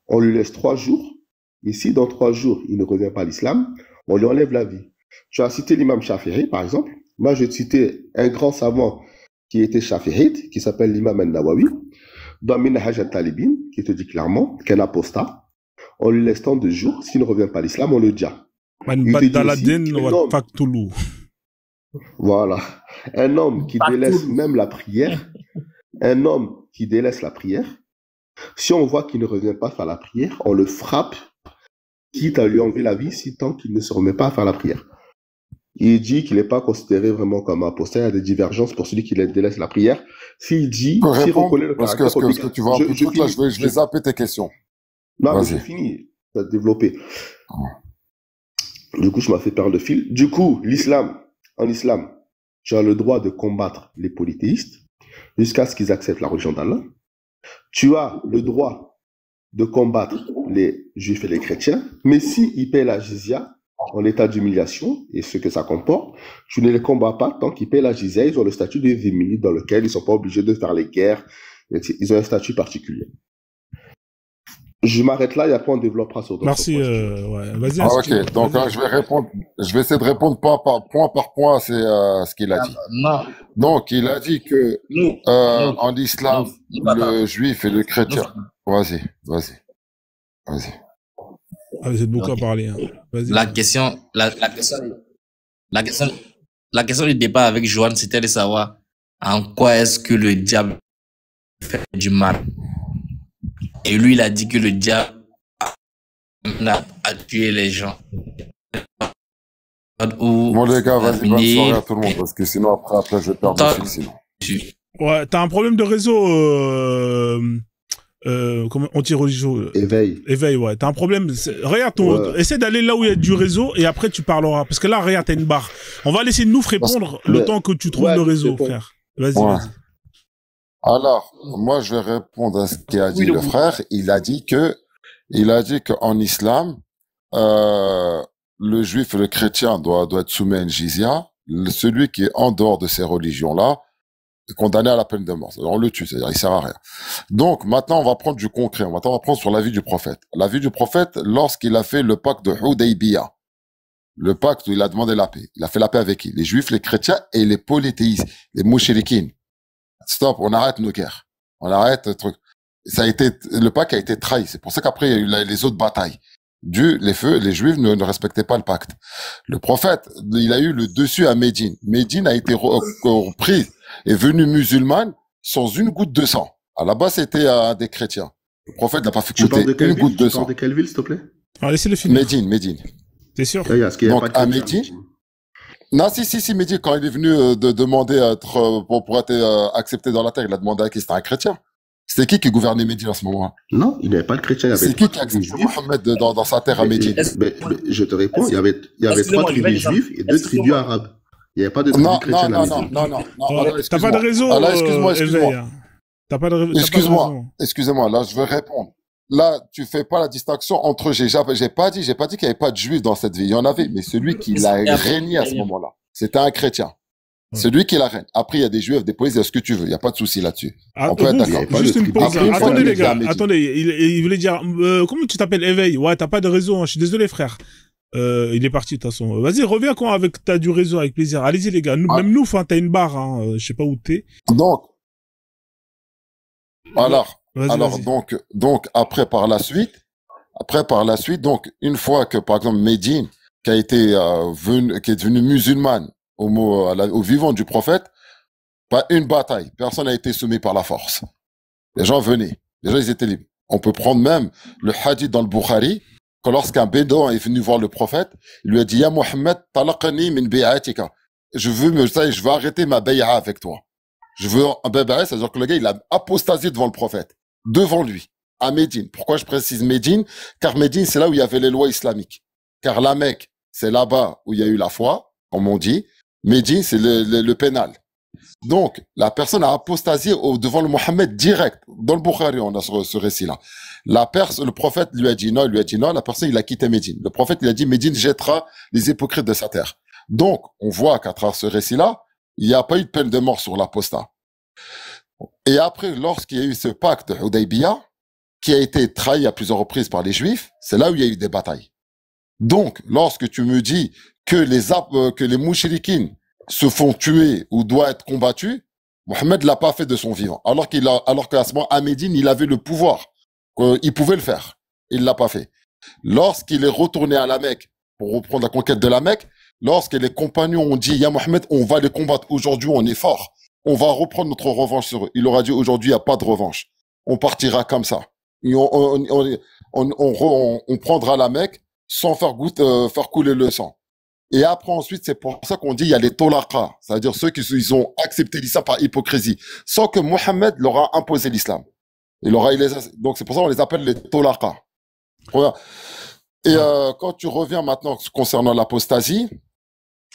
on lui laisse 3 jours, et si dans 3 jours, il ne revient pas à l'islam, on lui enlève la vie. Tu as cité l'imam Shafi'i, par exemple. Moi, je vais te citer un grand savant qui était Shafi'ite, qui s'appelle l'imam al-Nawawi, dans Minhaj al-Talibin, qui te dit clairement qu'un apostat, on lui laisse tant de jours, s'il ne revient pas à l'islam, on le dja. Voilà. Un homme qui délaisse même la prière, si on voit qu'il ne revient pas faire la prière, on le frappe, quitte à lui enlever la vie, si tant qu'il ne se remet pas à faire la prière. Il dit qu'il n'est pas considéré vraiment comme un apostat, il y a des divergences pour celui qui délaisse la prière. S'il dit, s'il reconnaît le caractère... Parce que tu vois un peu de truc là, je vais zapper tes questions. Non, mais j'ai fini, tu as développé. Du coup, je m'ai fait perdre le fil. Du coup, en islam, tu as le droit de combattre les polythéistes jusqu'à ce qu'ils acceptent la religion d'Allah. Tu as le droit de combattre les juifs et les chrétiens, mais s'ils paient la jizya en état d'humiliation et ce que ça comporte, tu ne les combats pas tant qu'ils paient la jizya. Ils ont le statut de dhimmi dans lequel ils ne sont pas obligés de faire les guerres. Ils ont un statut particulier. Je m'arrête là et après on développera sur d'autres points. Merci. Ouais. Vas-y. Ok, donc là, je vais essayer de répondre point par point, c'est ce qu'il a dit. Donc, il a dit que en islam, le juif et le chrétien. Vas-y. Ah, vous êtes beaucoup à parler. Hein. La question du débat avec Joanne, c'était de savoir en quoi est-ce que le diable fait du mal. Et lui, il a dit que le diable a tué les gens. Bon, les gars, vas-y, bonne soirée à tout le monde, parce que sinon, après je vais perdre le fil, sinon. Ouais, t'as un problème de réseau, comment anti-religieux. Éveil, ouais. T'as un problème. Regarde, essaie d'aller là où il y a du réseau et après tu parleras. Parce que là, regarde, t'as une barre. On va laisser Nouf répondre le temps que tu trouves le réseau, frère. Vas-y. Alors, moi, je vais répondre à ce qu'a dit le frère. Il a dit qu'en islam, le juif et le chrétien doit être soumis à une jizya. Celui qui est en dehors de ces religions-là est condamné à la peine de mort. On le tue, c'est-à-dire il sert à rien. Donc, maintenant, on va prendre du concret. On va prendre sur la vie du prophète. La vie du prophète, lorsqu'il a fait le pacte de Hudaybiyah. Le pacte où il a demandé la paix. Il a fait la paix avec qui? Les juifs, les chrétiens et les polythéistes, les mouchriquines. Stop, on arrête nos guerres. On arrête le truc. Le pacte a été trahi. C'est pour ça qu'après, il y a eu les autres batailles. Les juifs ne respectaient pas le pacte. Le prophète, il a eu le dessus à Médine. Médine a été reprise et venue musulmane sans une goutte de sang. À la base, c'était des chrétiens. Le prophète n'a pas fait coûter une goutte de sang. Tu parles de quelle ville, s'il te plaît? Laissez-le finir. Médine. T'es sûr? Donc, à Médine. Non, si, Médine, quand il est venu de demander pour être accepté dans la terre, il a demandé à qui? C'était un chrétien. C'était qui gouvernait Médine à ce moment-là? Non, il n'y avait pas de chrétien. C'est qui a accepté Mohammed dans sa terre à Médine? Je te réponds, il y avait 3 tribus juives et 2 tribus arabes. Il n'y avait pas de tribu chrétienne à Médine. Non. T'as pas de réseau. Alors, excuse-moi. T'as pas de réseau. Excusez-moi, là, je veux répondre. Là, tu fais pas la distinction entre j'ai pas dit qu'il y avait pas de juifs dans cette ville. Il y en avait, mais celui qui l'a régné à ce moment-là, c'était un chrétien. Celui qui la règne. Après, il y a des juifs, des polythéistes, il y a ce que tu veux. Il n'y a pas de souci là-dessus. On peut être d'accord. Juste une pause. Attendez, les gars. Attendez, il voulait dire, comment tu t'appelles? Éveil. Ouais, t'as pas de réseau. Je suis désolé, frère. Il est parti de toute façon. Vas-y, reviens quand avec t'as du réseau avec plaisir. Allez-y les gars. Même nous, enfin t'as une barre. Hein. Je sais pas où t'es. Donc, alors, vas-y. donc après par la suite, donc une fois que par exemple Médine qui est devenue musulmane au vivant du prophète, pas une bataille, personne n'a été soumis par la force. Les gens venaient, les gens ils étaient libres. On peut prendre même le hadith dans le Bukhari, que lorsqu'un bédouin est venu voir le prophète, il lui a dit, Ya Mohammed, talaqani min bi'atika. Je veux arrêter ma bay'a avec toi. Je veux un bay'a, c'est-à-dire que le gars, il a apostasié devant le prophète, devant lui, à Médine. Pourquoi je précise Médine? Car Médine, c'est là où il y avait les lois islamiques. Car la Mecque, c'est là-bas où il y a eu la foi, comme on dit. Médine, c'est le pénal. Donc, la personne a apostasié devant le Mohammed direct. Dans le Bukhari, on a ce récit-là. Le prophète lui a dit non, la personne, il a quitté Médine. Le prophète, il a dit, Médine jettera les hypocrites de sa terre. Donc, on voit qu'à travers ce récit-là, il n'y a pas eu de peine de mort sur l'apostat. Et après, lorsqu'il y a eu ce pacte de Hudaybiyah, qui a été trahi à plusieurs reprises par les Juifs, c'est là où il y a eu des batailles. Donc, lorsque tu me dis que les mouchriquines se font tuer ou doivent être combattus, Mohammed l'a pas fait de son vivant. Alors qu'à ce moment, à Médine, il avait le pouvoir. Il pouvait le faire. Il l'a pas fait. Lorsqu'il est retourné à la Mecque pour reprendre la conquête de la Mecque, lorsque les compagnons ont dit, Ya Mohammed, on va les combattre aujourd'hui, on est fort. On va reprendre notre revanche sur eux. Il leur a dit, aujourd'hui, il n'y a pas de revanche. On partira comme ça. Et on prendra la Mecque sans faire couler le sang. Et après, ensuite, c'est pour ça qu'on dit, il y a les tolaqa, c'est-à-dire ceux qui ils ont accepté l'islam par hypocrisie, sans que Mohammed leur a imposé l'islam. Donc, c'est pour ça qu'on les appelle les tolaqa. Et quand tu reviens maintenant concernant l'apostasie,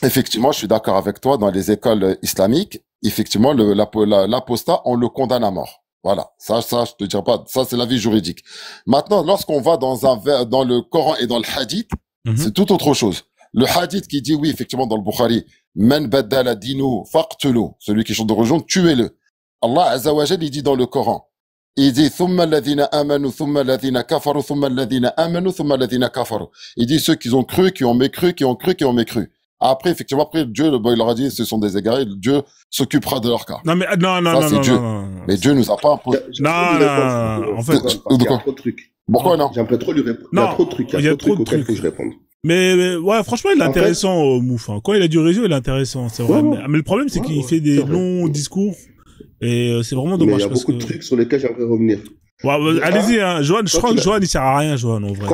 effectivement, je suis d'accord avec toi, dans les écoles islamiques, effectivement, l'apostat, on le condamne à mort. Voilà. Ça, je te dirais pas, ça, c'est l'avis juridique. Maintenant, lorsqu'on va dans le Coran et dans le hadith, c'est tout autre chose. Le hadith qui dit, oui, effectivement, dans le Bukhari, Man baddala dinu faqtulu, celui qui change de religion, tuez-le. Allah Azza wa Jal, il dit dans le Coran, il dit, thumma alladhina amanu, thumma alladhina kafaru, thumma alladhina amanu, thumma alladhina kafaru. Il dit ceux qui ont cru, qui ont mécru, qui ont cru, qui ont mécru. Après, effectivement, après, Dieu, il leur a dit, ce sont des égarés, Dieu s'occupera de leur cas. Non, mais, non. Mais Dieu nous a pas imposé. Non, en fait. Il y a trop de trucs. Pourquoi non? J'aimerais trop lui répondre. Il y a trop de trucs. Il y a trop de trucs auxquels je réponde. Mais ouais, franchement, il est intéressant, Mouf. Quand il a du réseau, il est intéressant, c'est vrai. Mais le problème, c'est qu'il fait des longs discours. Et c'est vraiment dommage. Mais il y a beaucoup de trucs sur lesquels j'aimerais revenir. Ouais, allez-y, hein. Johan, je crois que Johan, il sert à rien, Johan, en vrai.